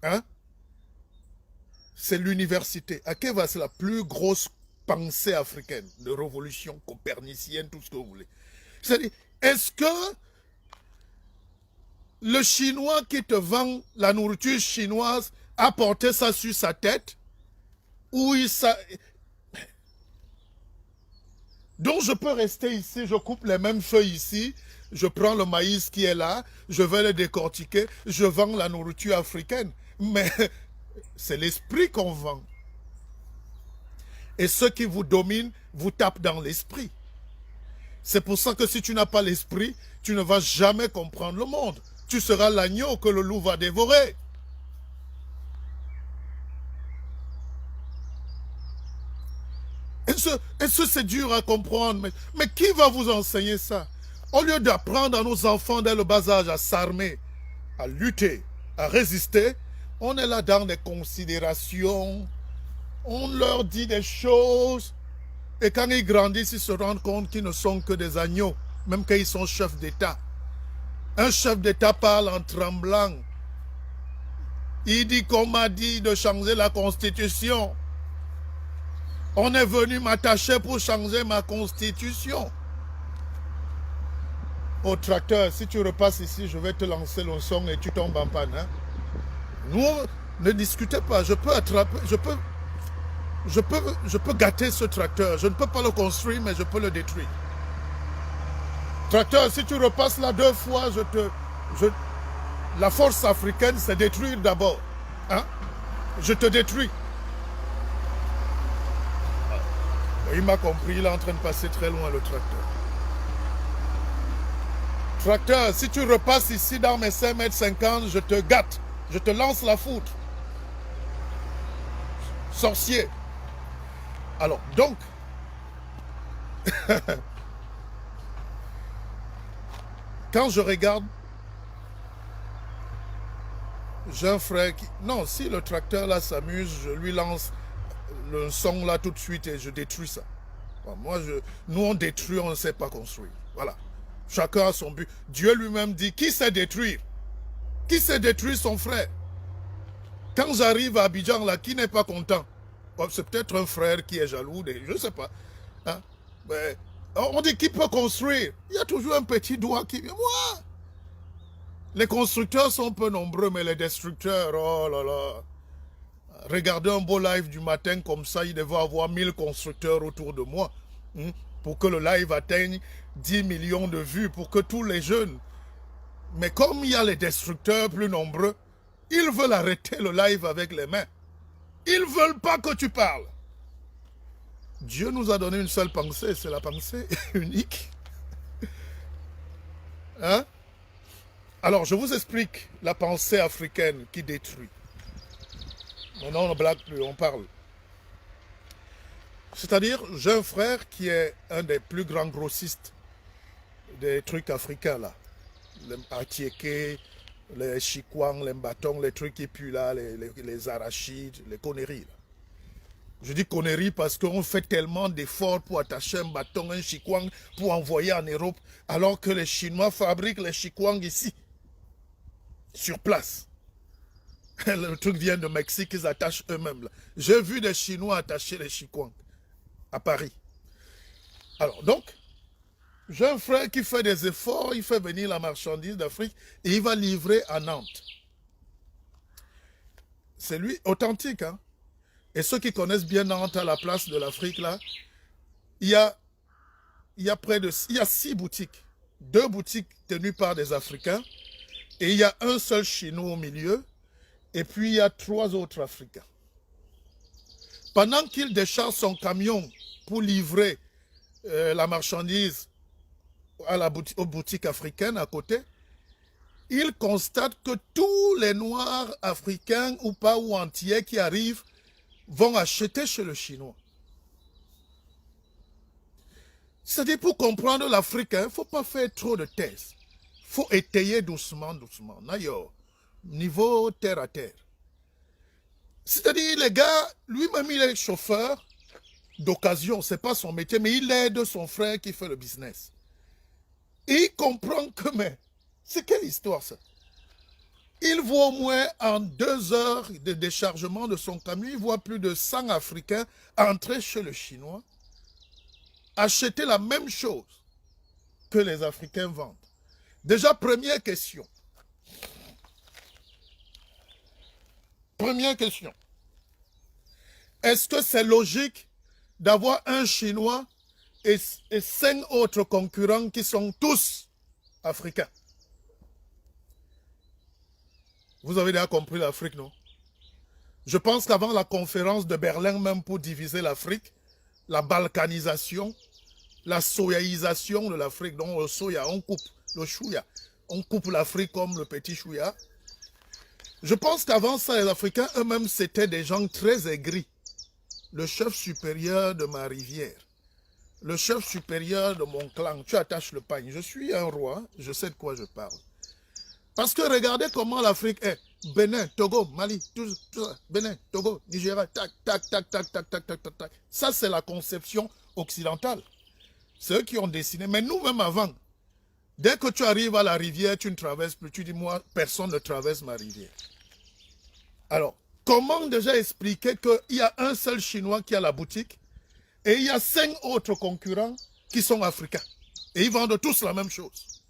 Hein? C'est l'université. Akeva, c'est la plus grosse pensée africaine de révolution copernicienne, tout ce que vous voulez. C'est-à-dire, est-ce que le Chinois qui te vend la nourriture chinoise a porté ça sur sa tête? Ou il s'a... Donc je peux rester ici, je coupe les mêmes feuilles ici, je prends le maïs qui est là, je vais le décortiquer, je vends la nourriture africaine. Mais c'est l'esprit qu'on vend. Et ceux qui vous dominent vous tapent dans l'esprit. C'est pour ça que si tu n'as pas l'esprit, tu ne vas jamais comprendre le monde. Tu seras l'agneau que le loup va dévorer. Est-ce que c'est dur à comprendre? Mais qui va vous enseigner ça? Au lieu d'apprendre à nos enfants dès le bas âge à s'armer, à lutter, à résister, on est là dans des considérations, on leur dit des choses, et quand ils grandissent, ils se rendent compte qu'ils ne sont que des agneaux, même quand ils sont chefs d'État. Un chef d'État parle en tremblant. Il dit qu'on m'a dit de changer la Constitution. On est venu m'attacher pour changer ma Constitution. Au tracteur, si tu repasses ici, je vais te lancer le son et tu tombes en panne. Hein? Nous, ne discutez pas. Je peux attraper, je peux gâter ce tracteur. Je ne peux pas le construire, mais je peux le détruire. Tracteur, si tu repasses là 2 fois, la force africaine, c'est détruire d'abord. Hein? Je te détruis. Il m'a compris, il est en train de passer très loin, le tracteur. Tracteur, si tu repasses ici dans mes 5,50 m, je te gâte. Je te lance la foudre. Sorcier. Alors, donc, quand je regarde, j'ai un frère qui... Non, si le tracteur là s'amuse, je lui lance le son là tout de suite et je détruis ça. Bon, nous on détruit, on ne sait pas construire. Voilà. Chacun a son but. Dieu lui-même dit, qui sait détruire? Qui sait détruire son frère? Quand j'arrive à Abidjan là, qui n'est pas content? Bon, c'est peut-être un frère qui est jaloux, je ne sais pas. Hein? Mais, on dit qui peut construire? Il y a toujours un petit doigt qui vient. Moi! Les constructeurs sont peu nombreux, mais les destructeurs, oh là là. Regardez un beau live du matin comme ça, il devait avoir 1000 constructeurs autour de moi. Pour que le live atteigne 10 millions de vues, pour que tous les jeunes... Mais comme il y a les destructeurs plus nombreux, ils veulent arrêter le live avec les mains. Ils ne veulent pas que tu parles. Dieu nous a donné une seule pensée, c'est la pensée unique. Hein? Alors, je vous explique la pensée africaine qui détruit. Maintenant, on ne blague plus, on parle. C'est-à-dire, j'ai un frère qui est un des plus grands grossistes des trucs africains, là. Les atiéké, les chikwang, les bâtons, les trucs qui puent là, les arachides, les conneries. Là. Je dis conneries parce qu'on fait tellement d'efforts pour attacher un bâton, un chikwang, pour envoyer en Europe, alors que les Chinois fabriquent les chikwang ici, sur place. Le truc vient de Mexique, ils attachent eux-mêmes. J'ai vu des Chinois attacher les chikwang à Paris. Alors, donc, j'ai un frère qui fait des efforts, il fait venir la marchandise d'Afrique et il va livrer à Nantes. C'est lui, authentique. Hein? Et ceux qui connaissent bien Nantes à la place de l'Afrique, là, il y a 6 boutiques. 2 boutiques tenues par des Africains et il y a un seul Chinois au milieu et puis il y a 3 autres Africains. Pendant qu'il décharge son camion pour livrer la marchandise aux boutiques africaines à côté, il constate que tous les Noirs africains ou pas ou entiers qui arrivent vont acheter chez le Chinois. C'est-à-dire, pour comprendre l'Afrique, il ne faut pas faire trop de thèses. Il faut étayer doucement, doucement. D'ailleurs, niveau terre à terre. C'est-à-dire, les gars, lui-même, il est chauffeur d'occasion. Ce n'est pas son métier, mais il aide son frère qui fait le business. Et il comprend que, mais, c'est quelle histoire ça? Il voit au moins en 2 heures de déchargement de son camion, il voit plus de 100 Africains entrer chez le Chinois, acheter la même chose que les Africains vendent. Déjà, première question. Première question. Est-ce que c'est logique d'avoir un Chinois et 5 autres concurrents qui sont tous africains? Vous avez déjà compris l'Afrique, non? Je pense qu'avant la conférence de Berlin, même pour diviser l'Afrique, la balkanisation, la soyaisation de l'Afrique, donc le soya, on coupe le chouya, on coupe l'Afrique comme le petit chouya. Je pense qu'avant ça, les Africains eux-mêmes, c'était des gens très aigris. Le chef supérieur de ma rivière, le chef supérieur de mon clan, tu attaches le pagne. Je suis un roi, je sais de quoi je parle. Parce que regardez comment l'Afrique est. Bénin, Togo, Mali, tout ça. Bénin, Togo, Nigeria, tac, tac, tac, tac, tac, tac, tac, tac, tac. Ça, c'est la conception occidentale. C'est eux qui ont dessiné. Mais nous-mêmes avant, dès que tu arrives à la rivière, tu ne traverses plus. Tu dis, moi, personne ne traverse ma rivière. Alors, comment déjà expliquer qu'il y a un seul Chinois qui a la boutique et il y a 5 autres concurrents qui sont africains. Et ils vendent tous la même chose.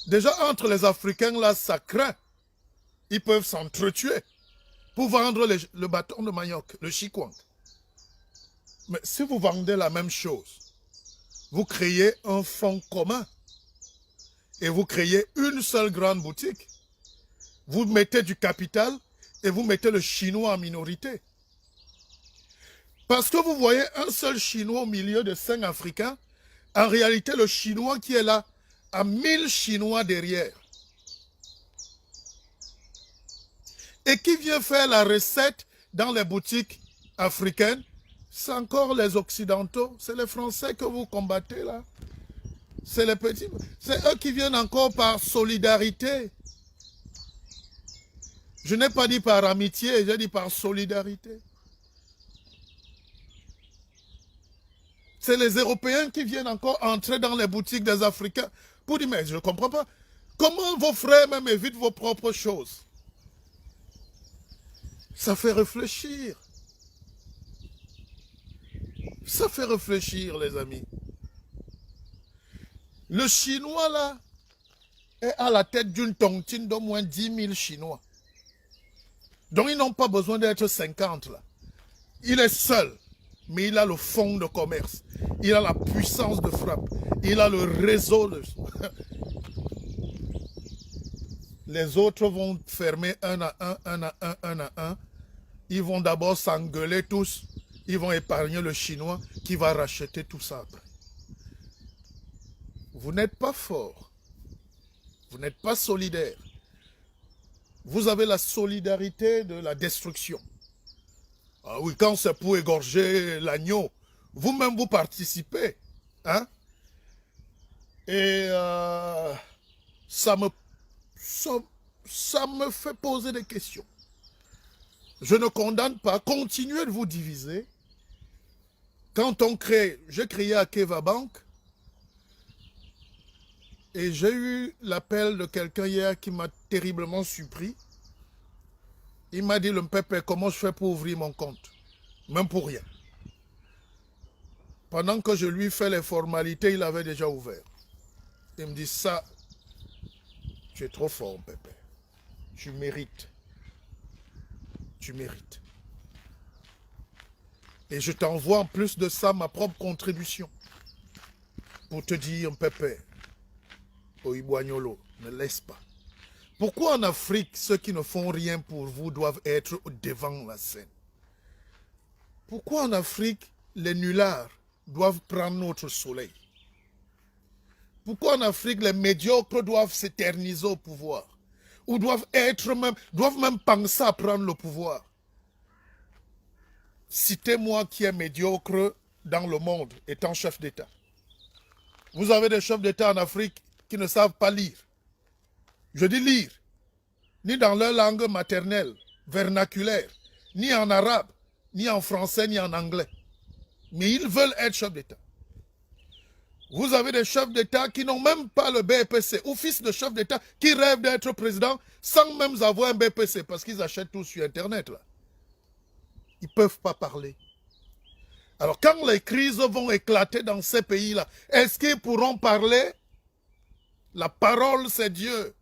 Déjà, entre les Africains, là, ça craint. Ils peuvent s'entretuer pour vendre le bâton de manioc, le chikwang. Mais si vous vendez la même chose, vous créez un fonds commun et vous créez une seule grande boutique. Vous mettez du capital et vous mettez le Chinois en minorité. Parce que vous voyez un seul Chinois au milieu de 5 Africains, en réalité, le Chinois qui est là a 1000 Chinois derrière. Et qui vient faire la recette dans les boutiques africaines? C'est encore les Occidentaux, c'est les Français que vous combattez là. C'est les petits, c'est eux qui viennent encore par solidarité. Je n'ai pas dit par amitié, j'ai dit par solidarité. C'est les Européens qui viennent encore entrer dans les boutiques des Africains pour dire, mais je ne comprends pas. Comment vos frères même évitent vos propres choses? Ça fait réfléchir. Ça fait réfléchir, les amis. Le Chinois, là, est à la tête d'une tontine d'au moins 10 000 Chinois. Donc, ils n'ont pas besoin d'être 50, là. Il est seul, mais il a le fonds de commerce. Il a la puissance de frappe. Il a le réseau. Les autres vont fermer un à un, un à un, un à un. Ils vont d'abord s'engueuler tous. Ils vont épargner le Chinois qui va racheter tout ça après. Vous n'êtes pas fort. Vous n'êtes pas solidaire. Vous avez la solidarité de la destruction. Ah oui, quand c'est pour égorger l'agneau, vous-même vous participez. Hein? Et ça me fait poser des questions. Je ne condamne pas. Continuez de vous diviser. Quand on crée, j'ai créé Akeva Bank et j'ai eu l'appel de quelqu'un hier qui m'a terriblement surpris. Il m'a dit, le Mpépé, comment je fais pour ouvrir mon compte? Même pour rien. Pendant que je lui fais les formalités, il avait déjà ouvert. Il me dit, ça, tu es trop fort, Mpépé. Tu mérites. Tu mérites. Et je t'envoie en plus de ça ma propre contribution. Pour te dire, Mpépé, Oiboignolo, ne laisse pas. Pourquoi en Afrique, ceux qui ne font rien pour vous doivent être devant la scène? Pourquoi en Afrique, les nullards doivent prendre notre soleil? Pourquoi en Afrique, les médiocres doivent s'éterniser au pouvoir? Ou doivent même penser à prendre le pouvoir? Citez-moi qui est médiocre dans le monde étant chef d'État. Vous avez des chefs d'État en Afrique qui ne savent pas lire. Je dis lire. Ni dans leur langue maternelle, vernaculaire, ni en arabe, ni en français, ni en anglais. Mais ils veulent être chefs d'État. Vous avez des chefs d'État qui n'ont même pas le BPC, ou fils de chefs d'État qui rêvent d'être président sans même avoir un BPC, parce qu'ils achètent tout sur Internet, là. Ils ne peuvent pas parler. Alors quand les crises vont éclater dans ces pays-là, est-ce qu'ils pourront parler? La parole, c'est Dieu.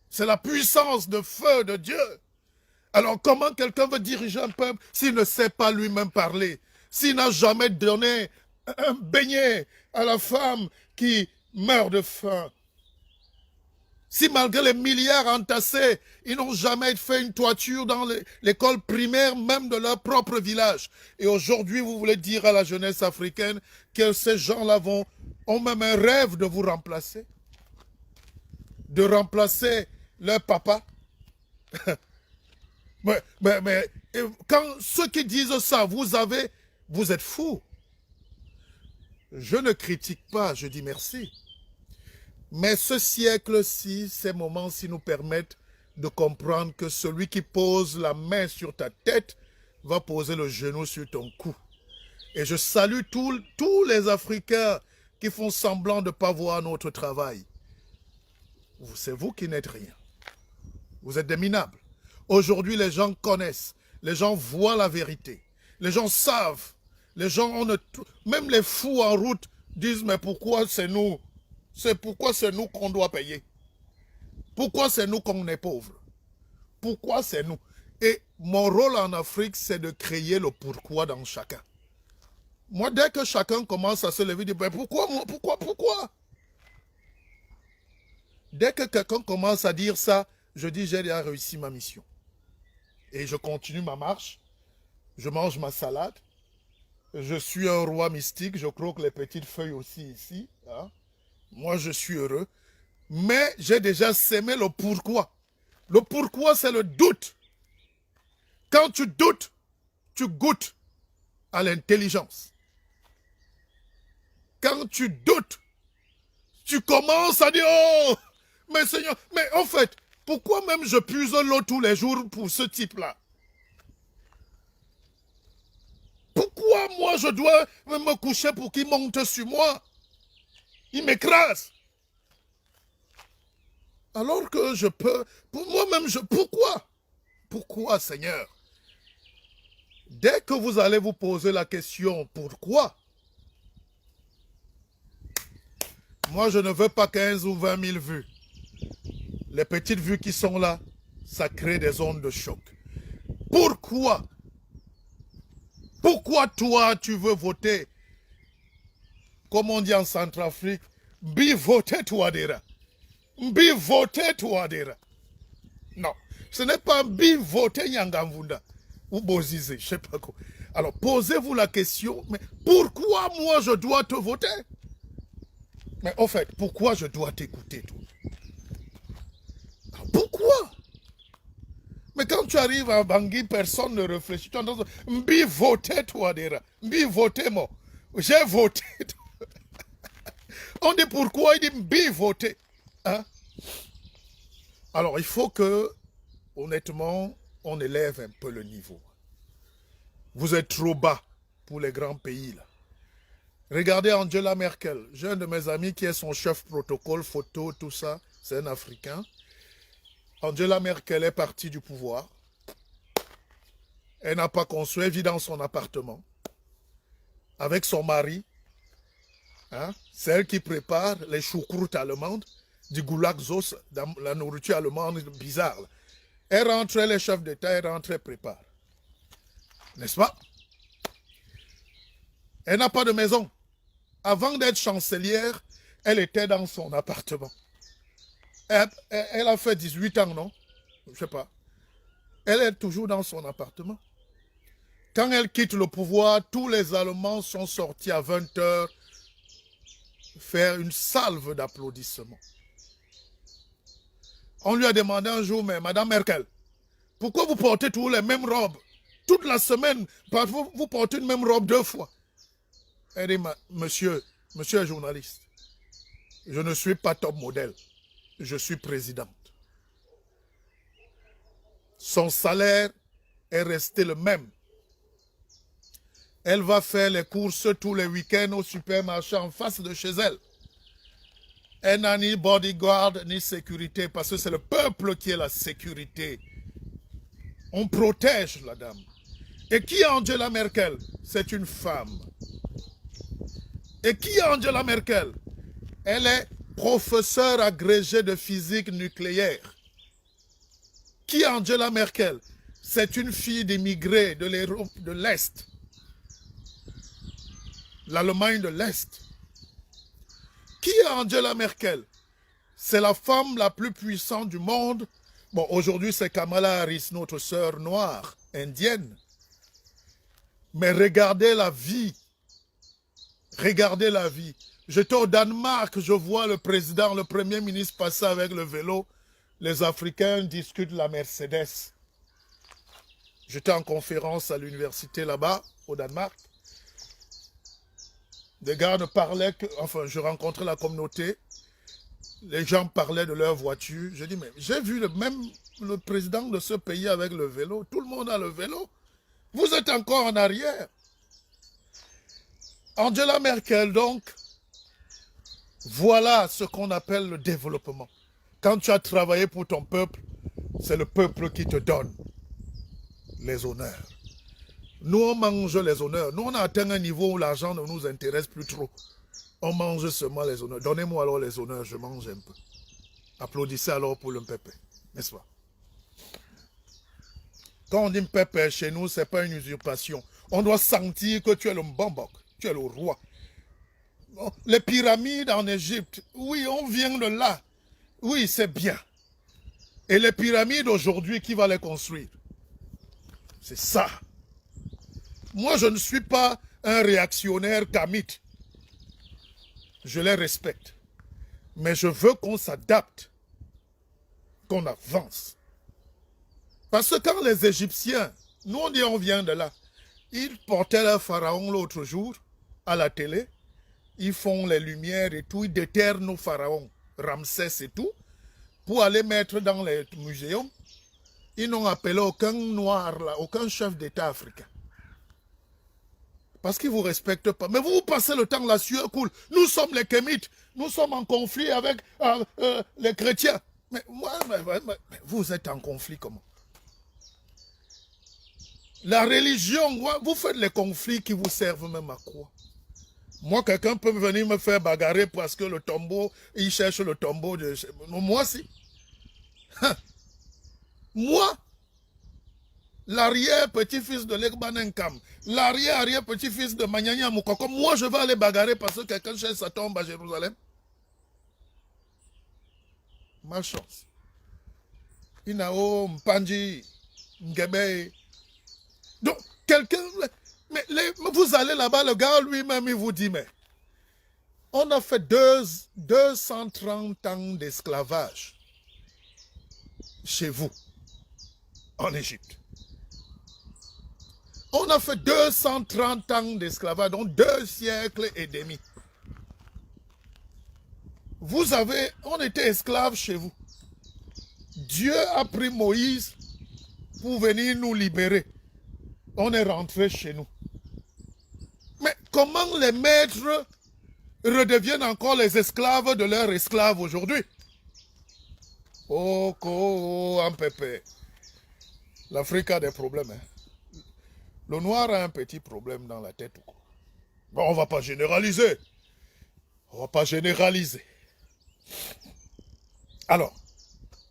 C'est la puissance de feu de Dieu. Alors comment quelqu'un veut diriger un peuple s'il ne sait pas lui-même parler? S'il n'a jamais donné un beignet à la femme qui meurt de faim? Si malgré les milliards entassés, ils n'ont jamais fait une toiture dans l'école primaire, même de leur propre village. Et aujourd'hui, vous voulez dire à la jeunesse africaine que ces gens-là ont même un rêve de vous remplacer? De remplacer leur papa? mais quand ceux qui disent ça, vous êtes fous. Je ne critique pas, je dis merci. Mais ce siècle-ci, ces moments-ci nous permettent de comprendre que celui qui pose la main sur ta tête va poser le genou sur ton cou. Et je salue tous les Africains qui font semblant de ne pas voir notre travail. C'est vous qui n'êtes rien. Vous êtes des minables. Aujourd'hui, les gens connaissent. Les gens voient la vérité. Les gens savent. Les gens, même les fous en route disent, mais pourquoi c'est nous? Pourquoi c'est nous qu'on doit payer? Pourquoi c'est nous qu'on est pauvres? Pourquoi c'est nous? Et mon rôle en Afrique, c'est de créer le pourquoi dans chacun. Moi, dès que chacun commence à se lever, il dit, ben pourquoi? Dès que quelqu'un commence à dire ça, je dis, j'ai déjà réussi ma mission. Et je continue ma marche. Je mange ma salade. Je suis un roi mystique. Je croque les petites feuilles aussi ici. Hein? Moi, je suis heureux. Mais j'ai déjà sémé le pourquoi. Le pourquoi, c'est le doute. Quand tu doutes, tu goûtes à l'intelligence. Quand tu doutes, tu commences à dire, oh, mais Seigneur, mais en fait, pourquoi même je puise l'eau tous les jours pour ce type-là? Pourquoi moi je dois me coucher pour qu'il monte sur moi? Il m'écrase. Alors que je peux, pour moi-même, pourquoi? Pourquoi, Seigneur? Dès que vous allez vous poser la question, pourquoi? Moi, je ne veux pas 15 ou 20 000 vues. Les petites vues qui sont là, ça crée des ondes de choc. Pourquoi? Pourquoi toi, tu veux voter? Comme on dit en Centrafrique, bi voter Touadéra. Bi voter Touadéra. Non, ce n'est pas bi voter Nyangamvunda ou Bozizé, je ne sais pas quoi. Alors, posez-vous la question, mais pourquoi moi je dois te voter? Mais en fait, pourquoi je dois t'écouter, toi? Pourquoi? Mais quand tu arrives à Bangui, personne ne réfléchit. Tu entends ça, Mbi voté, toi, Dera. Mbi voté, moi. J'ai voté. On dit pourquoi, il dit Mbi voté. Hein? Alors, il faut que, honnêtement, on élève un peu le niveau. Vous êtes trop bas pour les grands pays, là. Regardez Angela Merkel. J'ai un de mes amis qui est son chef protocole, photo, tout ça. C'est un Africain. Angela Merkel est partie du pouvoir. Elle n'a pas construit, elle vit dans son appartement. Avec son mari. Hein? C'est elle qui prépare les choucroutes allemandes, du goulag sauce, dans la nourriture allemande bizarre. Là. Elle rentre, elle est chef d'État, elle rentre, elle prépare. N'est-ce pas? Elle n'a pas de maison. Avant d'être chancelière, elle était dans son appartement. Elle a fait 18 ans, non? Je ne sais pas. Elle est toujours dans son appartement. Quand elle quitte le pouvoir, tous les Allemands sont sortis à 20 h faire une salve d'applaudissements. On lui a demandé un jour, mais Madame Merkel, pourquoi vous portez toujours les mêmes robes? Toute la semaine, vous portez une même robe 2 fois. Elle dit, monsieur est journaliste. Je ne suis pas top modèle. Je suis présidente. Son salaire est resté le même. Elle va faire les courses tous les week-ends au supermarché en face de chez elle. Elle n'a ni bodyguard ni sécurité parce que c'est le peuple qui est la sécurité. On protège la dame. Et qui est Angela Merkel? C'est une femme. Et qui est Angela Merkel? Elle est professeure agrégée de physique nucléaire. Qui est Angela Merkel? C'est une fille d'immigrés de l'Europe de l'Est. L'Allemagne de l'Est. Qui est Angela Merkel? C'est la femme la plus puissante du monde. Bon, aujourd'hui, c'est Kamala Harris, notre sœur noire, indienne. Mais regardez la vie. Regardez la vie. J'étais au Danemark, je vois le président, le premier ministre passer avec le vélo. Les Africains discutent la Mercedes. J'étais en conférence à l'université là-bas, au Danemark. Des gars ne parlaient que... Enfin, je rencontrais la communauté. Les gens parlaient de leur voiture. Je dis, mais j'ai vu même le président de ce pays avec le vélo. Tout le monde a le vélo. Vous êtes encore en arrière. Angela Merkel, donc, voilà ce qu'on appelle le développement. Quand tu as travaillé pour ton peuple, c'est le peuple qui te donne les honneurs. Nous, on mange les honneurs. Nous, on a atteint un niveau où l'argent ne nous intéresse plus trop. On mange seulement les honneurs. Donnez-moi alors les honneurs, je mange un peu. Applaudissez alors pour le Mpépé, n'est-ce pas? Quand on dit Mpépé chez nous, ce n'est pas une usurpation. On doit sentir que tu es le Mbambok, tu es le roi. Les pyramides en Égypte, oui, on vient de là. Oui, c'est bien. Et les pyramides aujourd'hui, qui va les construire? C'est ça. Moi, je ne suis pas un réactionnaire kamite. Je les respecte. Mais je veux qu'on s'adapte, qu'on avance. Parce que quand les Égyptiens, nous on dit on vient de là, ils portaient leur pharaon l'autre jour à la télé, ils font les lumières et tout, ils déterrent nos pharaons, Ramsès et tout, pour aller mettre dans les muséums. Ils n'ont appelé aucun noir là, aucun chef d'État africain. Parce qu'ils ne vous respectent pas. Mais vous passez le temps, la sueur coule. Nous sommes les Kémites. Nous sommes en conflit avec les chrétiens. Mais vous êtes en conflit comment? La religion, vous faites les conflits qui vous servent même à quoi? Moi, quelqu'un peut venir me faire bagarrer parce que le tombeau, il cherche le tombeau de... Moi, si. Moi, l'arrière-petit-fils de Legbanenkam, l'arrière-petit-fils de Manyanya Moukoko, moi je vais aller bagarrer parce que quelqu'un cherche sa tombe à Jérusalem. Malchance. Inao, Mpanji, Ngebe. Donc, quelqu'un... Mais vous allez là-bas, le gars lui-même, il vous dit, mais on a fait 230 ans d'esclavage chez vous, en Égypte. On a fait 230 ans d'esclavage, donc 2 siècles et demi. On était esclaves chez vous. Dieu a pris Moïse pour venir nous libérer. On est rentré chez nous. Mais comment les maîtres redeviennent encore les esclaves de leurs esclaves aujourd'hui? Oh, Mpépé. L'Afrique a des problèmes. Hein. Le noir a un petit problème dans la tête. Bon, on ne va pas généraliser. On ne va pas généraliser. Alors,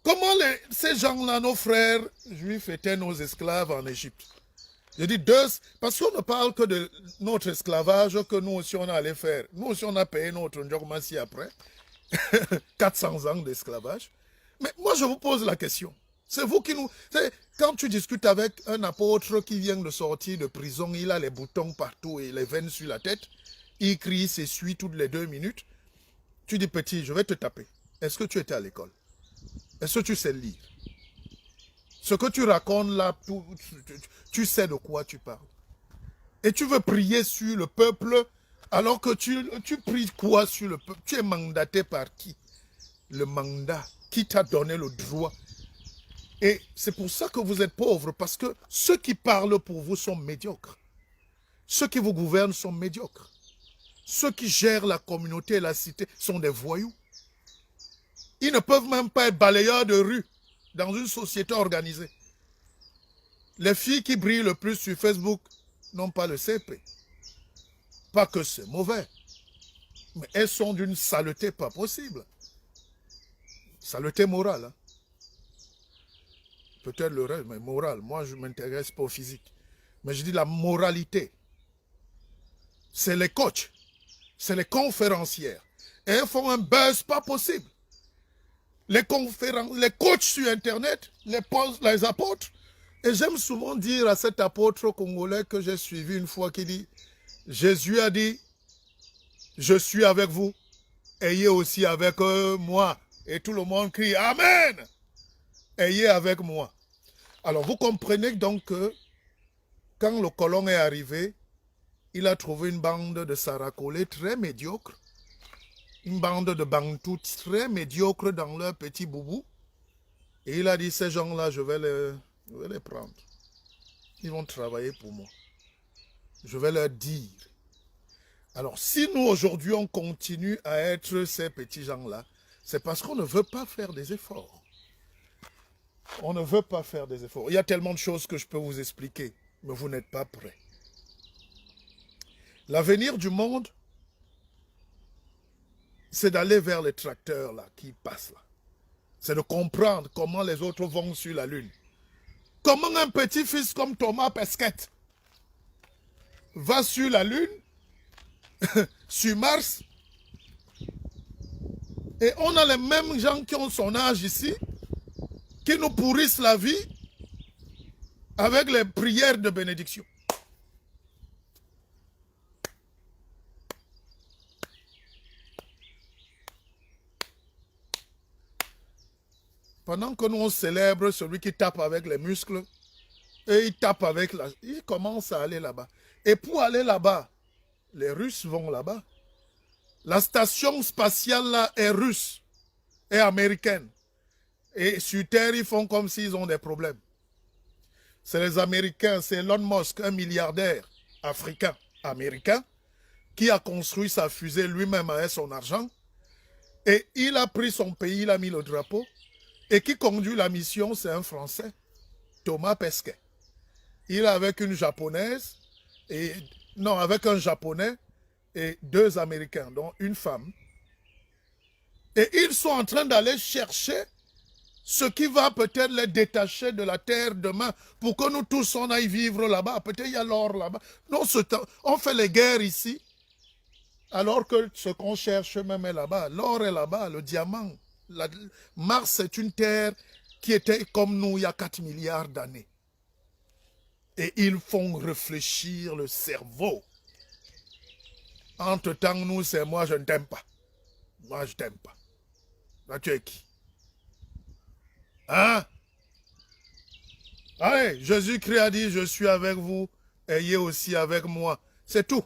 comment ces gens-là, nos frères juifs, étaient nos esclaves en Égypte? Je dis parce qu'on ne parle que de notre esclavage que nous aussi on allait faire. Nous aussi on a payé notre Ndjogmassi après. 400 ans d'esclavage. Mais moi je vous pose la question. C'est vous qui nous... Quand tu discutes avec un apôtre qui vient de sortir de prison, il a les boutons partout et les veines sur la tête. Il crie, il s'essuie toutes les 2 minutes. Tu dis, petit, je vais te taper. Est-ce que tu étais à l'école? Est-ce que tu sais lire? Ce que tu racontes là, tu sais de quoi tu parles. Et tu veux prier sur le peuple, alors que tu pries quoi sur le peuple? Tu es mandaté par qui? Le mandat. Qui t'a donné le droit? Et c'est pour ça que vous êtes pauvres, parce que ceux qui parlent pour vous sont médiocres. Ceux qui vous gouvernent sont médiocres. Ceux qui gèrent la communauté et la cité sont des voyous. Ils ne peuvent même pas être balayeurs de rue dans une société organisée. Les filles qui brillent le plus sur Facebook n'ont pas le CP. Pas que c'est mauvais, mais elles sont d'une saleté pas possible. Saleté morale. Hein. Peut-être le reste, mais morale. Moi, je ne m'intéresse pas au physique. Mais je dis la moralité. C'est les coachs. C'est les conférencières. Et elles font un buzz pas possible. Les coachs sur Internet, les apôtres. Et j'aime souvent dire à cet apôtre congolais que j'ai suivi une fois qui dit, Jésus a dit, je suis avec vous, ayez aussi avec moi. Et tout le monde crie, Amen. Ayez avec moi. Alors vous comprenez donc que quand le colon est arrivé, il a trouvé une bande de Sarakolais très médiocre, une bande de Bantous très médiocre dans leur petit boubou. Et il a dit, ces gens-là, je vais les prendre. Ils vont travailler pour moi. Je vais leur dire. Alors, si nous, aujourd'hui, on continue à être ces petits gens-là, c'est parce qu'on ne veut pas faire des efforts. On ne veut pas faire des efforts. Il y a tellement de choses que je peux vous expliquer, mais vous n'êtes pas prêts. L'avenir du monde, c'est d'aller vers les tracteurs là, qui passent là. C'est de comprendre comment les autres vont sur la Lune. Comment un petit-fils comme Thomas Pesquet va sur la Lune, sur Mars, et on a les mêmes gens qui ont son âge ici, qui nous pourrissent la vie avec les prières de bénédiction. Pendant que nous on célèbre celui qui tape avec les muscles, et il tape avec la... Il commence à aller là-bas. Et pour aller là-bas, les Russes vont là-bas. La station spatiale là est russe, est américaine. Et sur Terre, ils font comme s'ils ont des problèmes. C'est les Américains, c'est Elon Musk, un milliardaire africain, américain, qui a construit sa fusée lui-même avec son argent. Et il a pris son pays, il a mis le drapeau. Et qui conduit la mission, c'est un Français, Thomas Pesquet. Il est avec une Japonaise, avec un Japonais et 2 Américains, dont une femme. Et ils sont en train d'aller chercher ce qui va peut-être les détacher de la terre demain pour que nous tous on aille vivre là-bas. Peut-être il y a l'or là-bas. Non, on fait les guerres ici, alors que ce qu'on cherche même est là-bas. L'or est là-bas, le diamant. Mars, c'est une terre qui était comme nous il y a 4 milliards d'années. Et ils font réfléchir le cerveau. Entre-temps, nous, c'est moi, je ne t'aime pas. Moi, je ne t'aime pas. Là, tu es qui? Hein? Allez, Jésus-Christ a dit, je suis avec vous, ayez aussi avec moi. C'est tout.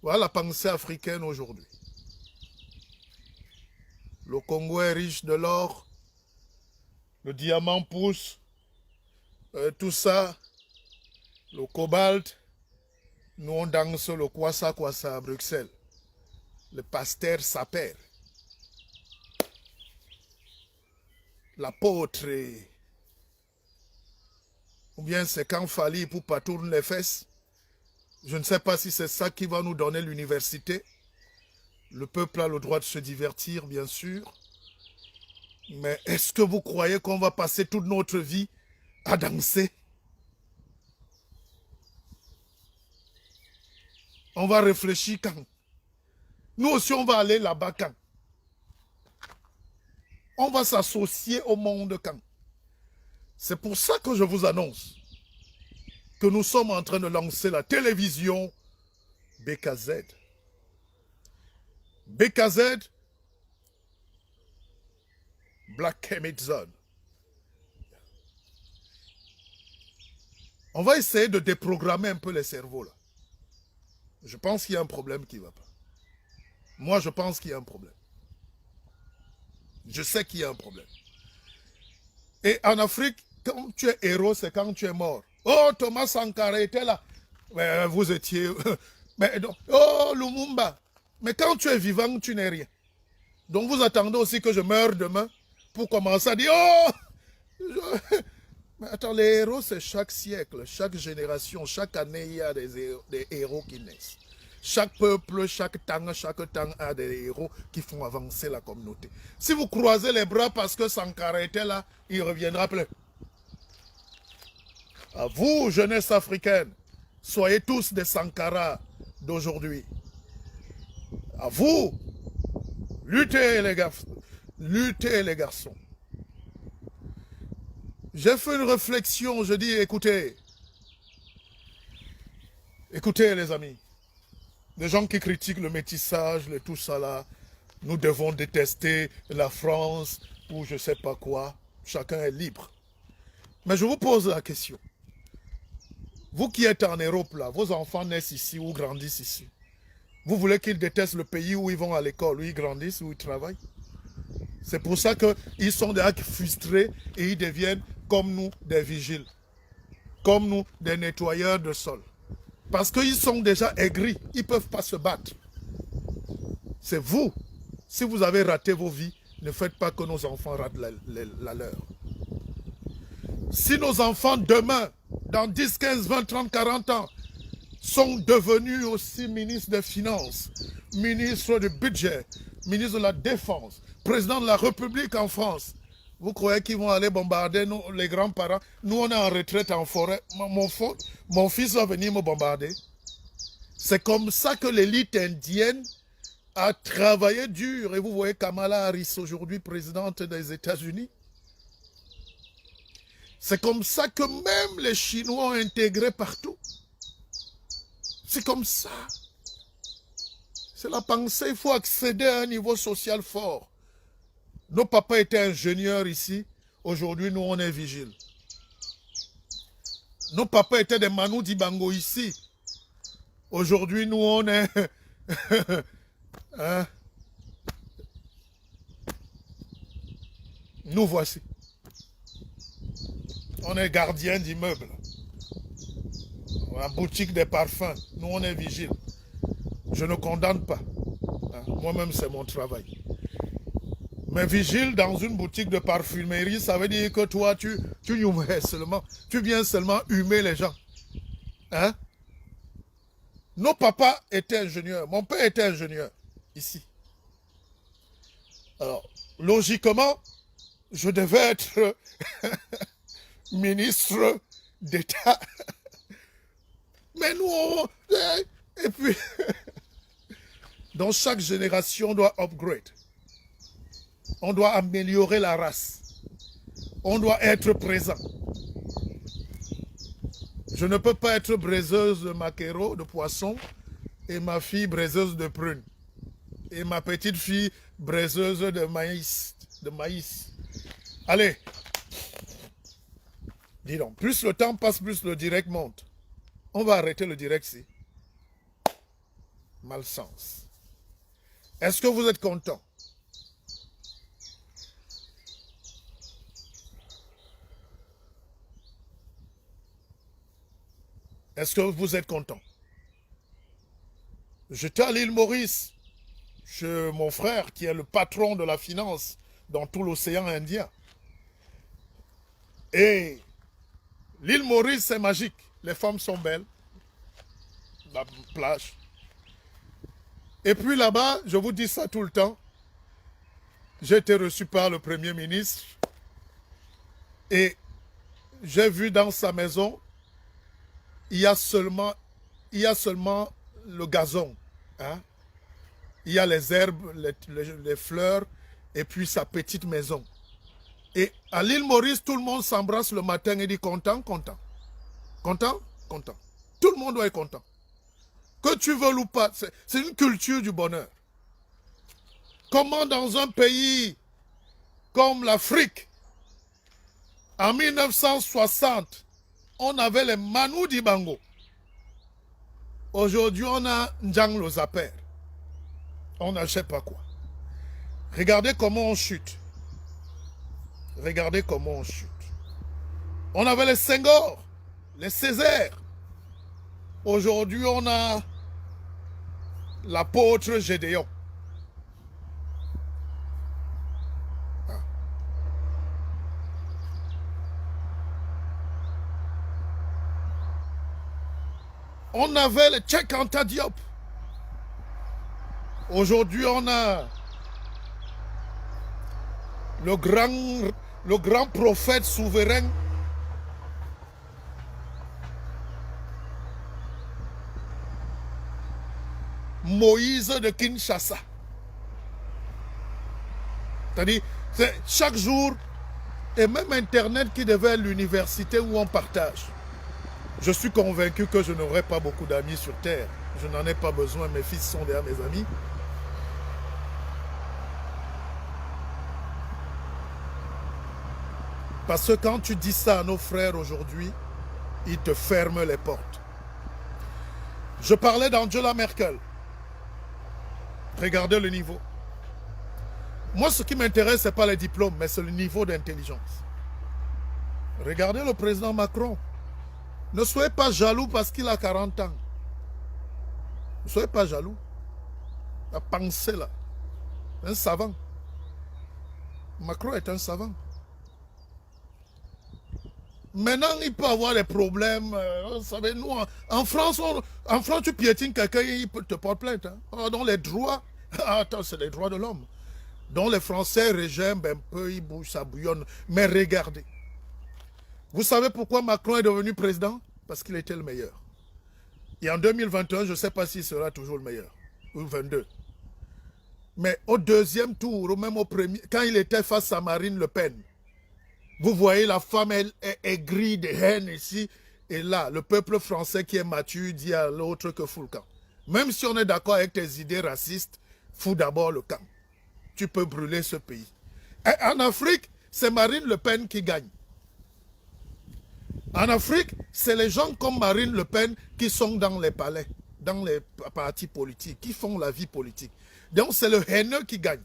Voilà la pensée africaine aujourd'hui. Le Congo est riche de l'or, le diamant pousse, tout ça, le cobalt. Nous on danse le kwasa à Bruxelles. Le pasteur s'appelle. L'apôtre. Ou bien c'est quand Fali pour pas tourner les fesses. Je ne sais pas si c'est ça qui va nous donner l'université. Le peuple a le droit de se divertir, bien sûr. Mais est-ce que vous croyez qu'on va passer toute notre vie à danser? On va réfléchir quand? Nous aussi, on va aller là-bas quand? On va s'associer au monde quand? C'est pour ça que je vous annonce que nous sommes en train de lancer la télévision BKZ. BKZ, Black Kemet Zone. On va essayer de déprogrammer un peu les cerveaux là. Je pense qu'il y a un problème qui ne va pas. Moi, je pense qu'il y a un problème. Je sais qu'il y a un problème. Et en Afrique, quand tu es héros, c'est quand tu es mort. Oh, Thomas Sankara était là. Mais vous étiez... Mais donc, oh, Lumumba. Mais quand tu es vivant, tu n'es rien. Donc vous attendez aussi que je meure demain pour commencer à dire, oh, mais attends, les héros, c'est chaque siècle, chaque génération, chaque année, il y a des héros qui naissent. Chaque peuple, chaque temps a des héros qui font avancer la communauté. Si vous croisez les bras parce que Sankara était là, il reviendra plein. À vous, jeunesse africaine, soyez tous des Sankara d'aujourd'hui. À vous, luttez les garçons. Luttez les garçons. J'ai fait une réflexion, je dis, écoutez. Écoutez les amis. Les gens qui critiquent le métissage, tout ça là, nous devons détester la France ou je ne sais pas quoi. Chacun est libre. Mais je vous pose la question. Vous qui êtes en Europe là, vos enfants naissent ici ou grandissent ici. Vous voulez qu'ils détestent le pays où ils vont à l'école, où ils grandissent, où ils travaillent? C'est pour ça qu'ils sont déjà frustrés et ils deviennent comme nous des vigiles. Comme nous des nettoyeurs de sol. Parce qu'ils sont déjà aigris, ils ne peuvent pas se battre. C'est vous. Si vous avez raté vos vies, ne faites pas que nos enfants ratent la leur. Si nos enfants demain, dans 10, 15, 20, 30, 40 ans, sont devenus aussi ministres des Finances, ministres du Budget, ministres de la Défense, président de la République en France, vous croyez qu'ils vont aller bombarder nous, les grands-parents? Nous, on est en retraite en forêt. Mon fils va venir me bombarder. C'est comme ça que l'élite indienne a travaillé dur. Et vous voyez Kamala Harris, aujourd'hui présidente des États-Unis. C'est comme ça que même les Chinois ont intégré partout. C'est comme ça. C'est la pensée, il faut accéder à un niveau social fort. Nos papas étaient ingénieurs ici. Aujourd'hui, nous, on est vigiles. Nos papas étaient des Manu Dibango ici. Aujourd'hui, nous, on est... hein? Nous voici. On est gardiens d'immeubles. La boutique des parfums. Nous, on est vigiles. Je ne condamne pas. Hein? Moi-même, c'est mon travail. Mais vigile dans une boutique de parfumerie, ça veut dire que toi, tu viens seulement humer les gens. Hein? Nos papas étaient ingénieurs. Mon père était ingénieur, ici. Alors, logiquement, je devais être ministre d'État. Mais nous, et puis, dans chaque génération, on doit upgrade. On doit améliorer la race. On doit être présent. Je ne peux pas être braiseuse de maquereau, de poisson, et ma fille braiseuse de prunes. Et ma petite fille braiseuse de maïs. Allez. Dis donc, plus le temps passe, plus le direct monte. On va arrêter le direct ici. Malsens. Est-ce que vous êtes content? Est-ce que vous êtes content? J'étais à l'île Maurice, chez mon frère qui est le patron de la finance dans tout l'océan Indien. Et l'île Maurice, c'est magique. Les femmes sont belles. La plage. Et puis là-bas, je vous dis ça tout le temps, j'ai été reçu par le Premier ministre et j'ai vu dans sa maison, il y a seulement le gazon. Hein? Il y a les herbes, les fleurs et puis sa petite maison. Et à l'île Maurice, tout le monde s'embrasse le matin et dit content, content. Content, content. Tout le monde doit être content. Que tu veux ou pas, c'est une culture du bonheur. Comment dans un pays comme l'Afrique, en 1960, on avait les Manu Dibango. Aujourd'hui, on a Ndjang Lozaper. On ne sait pas quoi. Regardez comment on chute. Regardez comment on chute. On avait les Senghor, les Césaire. Aujourd'hui, on a l'apôtre Gédéon. On avait le Cheikh Anta Diop. Aujourd'hui, on a le grand prophète souverain Moïse de Kinshasa. C'est-à-dire, c'est chaque jour, et même Internet qui devait être l'université où on partage. Je suis convaincu que je n'aurai pas beaucoup d'amis sur Terre. Je n'en ai pas besoin, mes fils sont déjà mes amis. Parce que quand tu dis ça à nos frères aujourd'hui, ils te ferment les portes. Je parlais d'Angela Merkel. Regardez le niveau. Moi, ce qui m'intéresse, ce n'est pas les diplômes, mais c'est le niveau d'intelligence. Regardez le président Macron. Ne soyez pas jaloux parce qu'il a 40 ans. Ne soyez pas jaloux. La pensée là. Un savant. Macron est un savant. Maintenant, il peut avoir des problèmes. Vous savez, nous, en France, tu piétines quelqu'un, il te porte plainte. Hein. Dans les droits, attends, c'est les droits de l'homme. Donc les Français régiment un peu, ils bougent, ça bouillonne. Mais regardez. Vous savez pourquoi Macron est devenu président? Parce qu'il était le meilleur. Et en 2021, je ne sais pas s'il sera toujours le meilleur. Ou 22. Mais au deuxième tour, ou même au premier, quand il était face à Marine Le Pen, vous voyez la femme, elle est aigrie de haine ici. Et là, le peuple français qui est mature dit à l'autre que fout le camp. Même si on est d'accord avec tes idées racistes, fous d'abord le camp. Tu peux brûler ce pays. Et en Afrique, c'est Marine Le Pen qui gagne. En Afrique, c'est les gens comme Marine Le Pen qui sont dans les palais, dans les partis politiques, qui font la vie politique. Donc c'est le haineux qui gagne.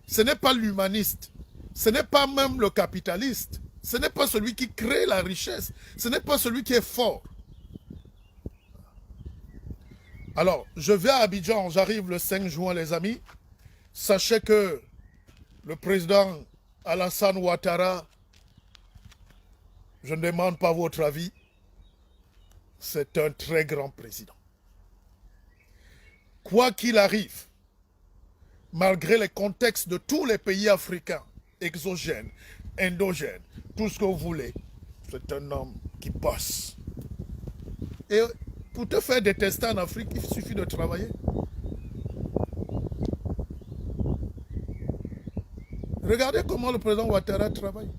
Ce n'est pas l'humaniste. Ce n'est pas même le capitaliste. Ce n'est pas celui qui crée la richesse. Ce n'est pas celui qui est fort. Alors, je vais à Abidjan, j'arrive le 5 juin, les amis. Sachez que le président Alassane Ouattara, je ne demande pas votre avis, c'est un très grand président. Quoi qu'il arrive, malgré les contextes de tous les pays africains, exogènes, endogènes, tout ce que vous voulez, c'est un homme qui bosse. Et pour te faire détester en Afrique, il suffit de travailler. Regardez comment le président Ouattara travaille.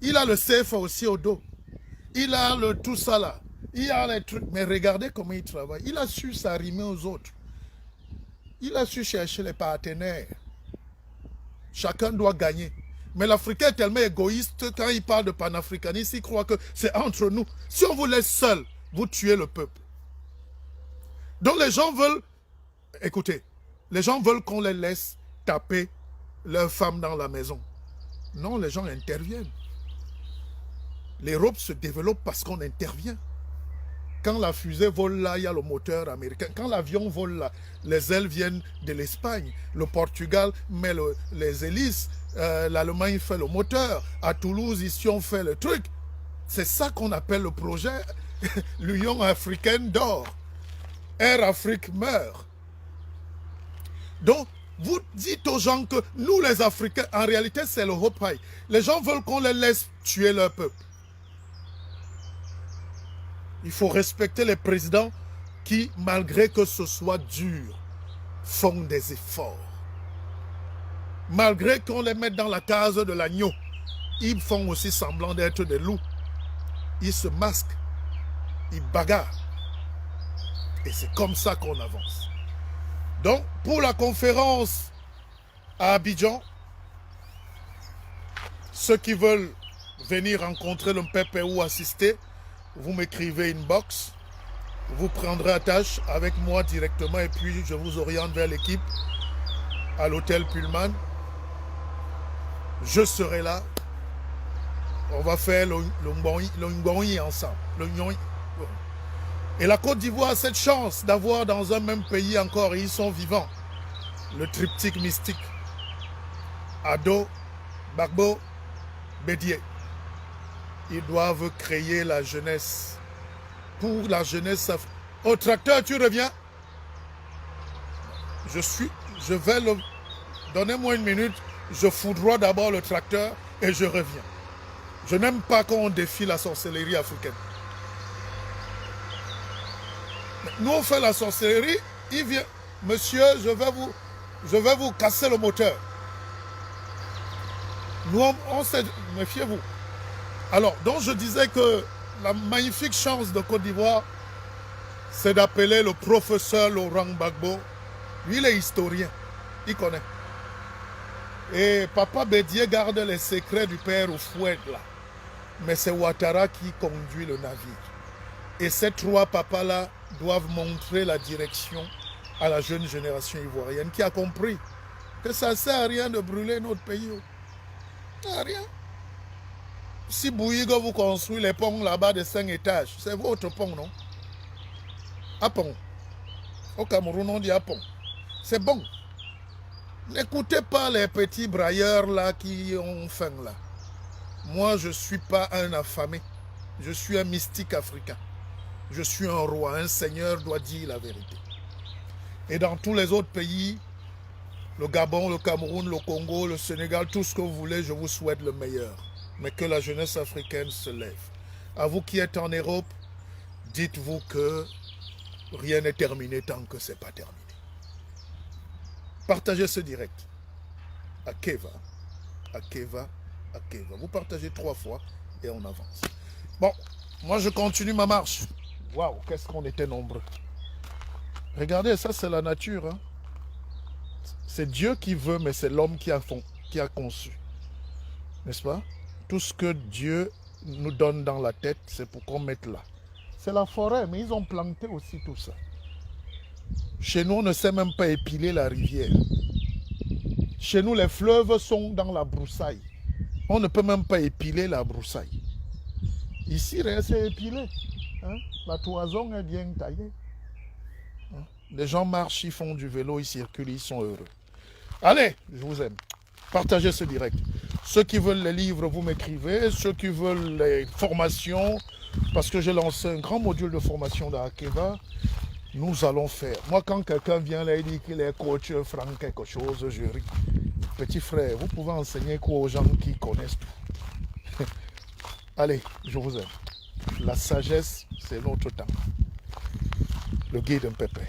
Il a le CFA aussi au dos. Il a le tout ça là. Il a les trucs. Mais regardez comment il travaille. Il a su s'arrimer aux autres. Il a su chercher les partenaires. Chacun doit gagner. Mais l'Africain est tellement égoïste quand il parle de panafricanisme, il croit que c'est entre nous. Si on vous laisse seul, vous tuez le peuple. Donc les gens veulent, écoutez, les gens veulent qu'on les laisse taper leurs femmes dans la maison. Non, les gens interviennent. L'Europe se développe parce qu'on intervient. Quand la fusée vole là, il y a le moteur américain. Quand l'avion vole là, les ailes viennent de l'Espagne. Le Portugal met les hélices. L'Allemagne fait le moteur. À Toulouse, ici, on fait le truc. C'est ça qu'on appelle le projet. L'Union africaine dort. Air Afrique meurt. Donc, vous dites aux gens que nous, les Africains, en réalité, c'est le Hope High. Les gens veulent qu'on les laisse tuer leur peuple. Il faut respecter les présidents qui, malgré que ce soit dur, font des efforts. Malgré qu'on les mette dans la case de l'agneau, ils font aussi semblant d'être des loups. Ils se masquent, ils bagarrent. Et c'est comme ça qu'on avance. Donc, pour la conférence à Abidjan, ceux qui veulent venir rencontrer le Mpépé ou assister, vous m'écrivez une box, vous prendrez attache avec moi directement et puis je vous oriente vers l'équipe à l'hôtel Pullman. Je serai là. On va faire le Ngoni ensemble. Et la Côte d'Ivoire a cette chance d'avoir dans un même pays encore, et ils sont vivants, le triptyque mystique. Ado, Gbagbo, Bédié. Ils doivent créer la jeunesse. Pour la jeunesse. Au tracteur, tu reviens? Je vais le... Donnez-moi une minute. Je foudroie d'abord le tracteur et je reviens. Je n'aime pas quand on défie la sorcellerie africaine. Nous, on fait la sorcellerie. Il vient. Monsieur, je vais vous casser le moteur. Nous, on sait... Méfiez-vous. Alors, donc je disais que la magnifique chance de Côte d'Ivoire, c'est d'appeler le professeur Laurent Gbagbo. Lui, il est historien. Il connaît. Et Papa Bédié garde les secrets du père Houphouët là. Mais c'est Ouattara qui conduit le navire. Et ces trois papas-là doivent montrer la direction à la jeune génération ivoirienne qui a compris que ça ne sert à rien de brûler notre pays. À rien. Si Bouyigo vous construit les ponts là-bas de 5 étages, c'est votre pont, non? À pont. Au Cameroun, on dit à pont. C'est bon. N'écoutez pas les petits brailleurs là qui ont faim là. Moi, je ne suis pas un affamé. Je suis un mystique africain. Je suis un roi. Un seigneur doit dire la vérité. Et dans tous les autres pays, le Gabon, le Cameroun, le Congo, le Sénégal, tout ce que vous voulez, je vous souhaite le meilleur. Mais que la jeunesse africaine se lève. À vous qui êtes en Europe, dites-vous que rien n'est terminé tant que ce n'est pas terminé. Partagez ce direct. À Keva, à Keva, à Keva. Vous partagez 3 fois et on avance. Bon, moi je continue ma marche. Waouh, qu'est-ce qu'on était nombreux. Regardez, ça c'est la nature. Hein. C'est Dieu qui veut, mais c'est l'homme qui a conçu. N'est-ce pas? Tout ce que Dieu nous donne dans la tête, c'est pour qu'on mette là. C'est la forêt, mais ils ont planté aussi tout ça. Chez nous, on ne sait même pas épiler la rivière. Chez nous, les fleuves sont dans la broussaille. On ne peut même pas épiler la broussaille. Ici, rien, c'est épilé. Hein? La toison est bien taillée. Hein? Les gens marchent, ils font du vélo, ils circulent, ils sont heureux. Allez, je vous aime. Partagez ce direct. Ceux qui veulent les livres, vous m'écrivez. Ceux qui veulent les formations, parce que j'ai lancé un grand module de formation dans Akeva, nous allons faire. Moi, quand quelqu'un vient là et dit qu'il est coach, Franck, quelque chose, je ris. Petit frère, vous pouvez enseigner quoi aux gens qui connaissent tout. Allez, je vous aime. La sagesse, c'est notre temps. Le guide Mpépé.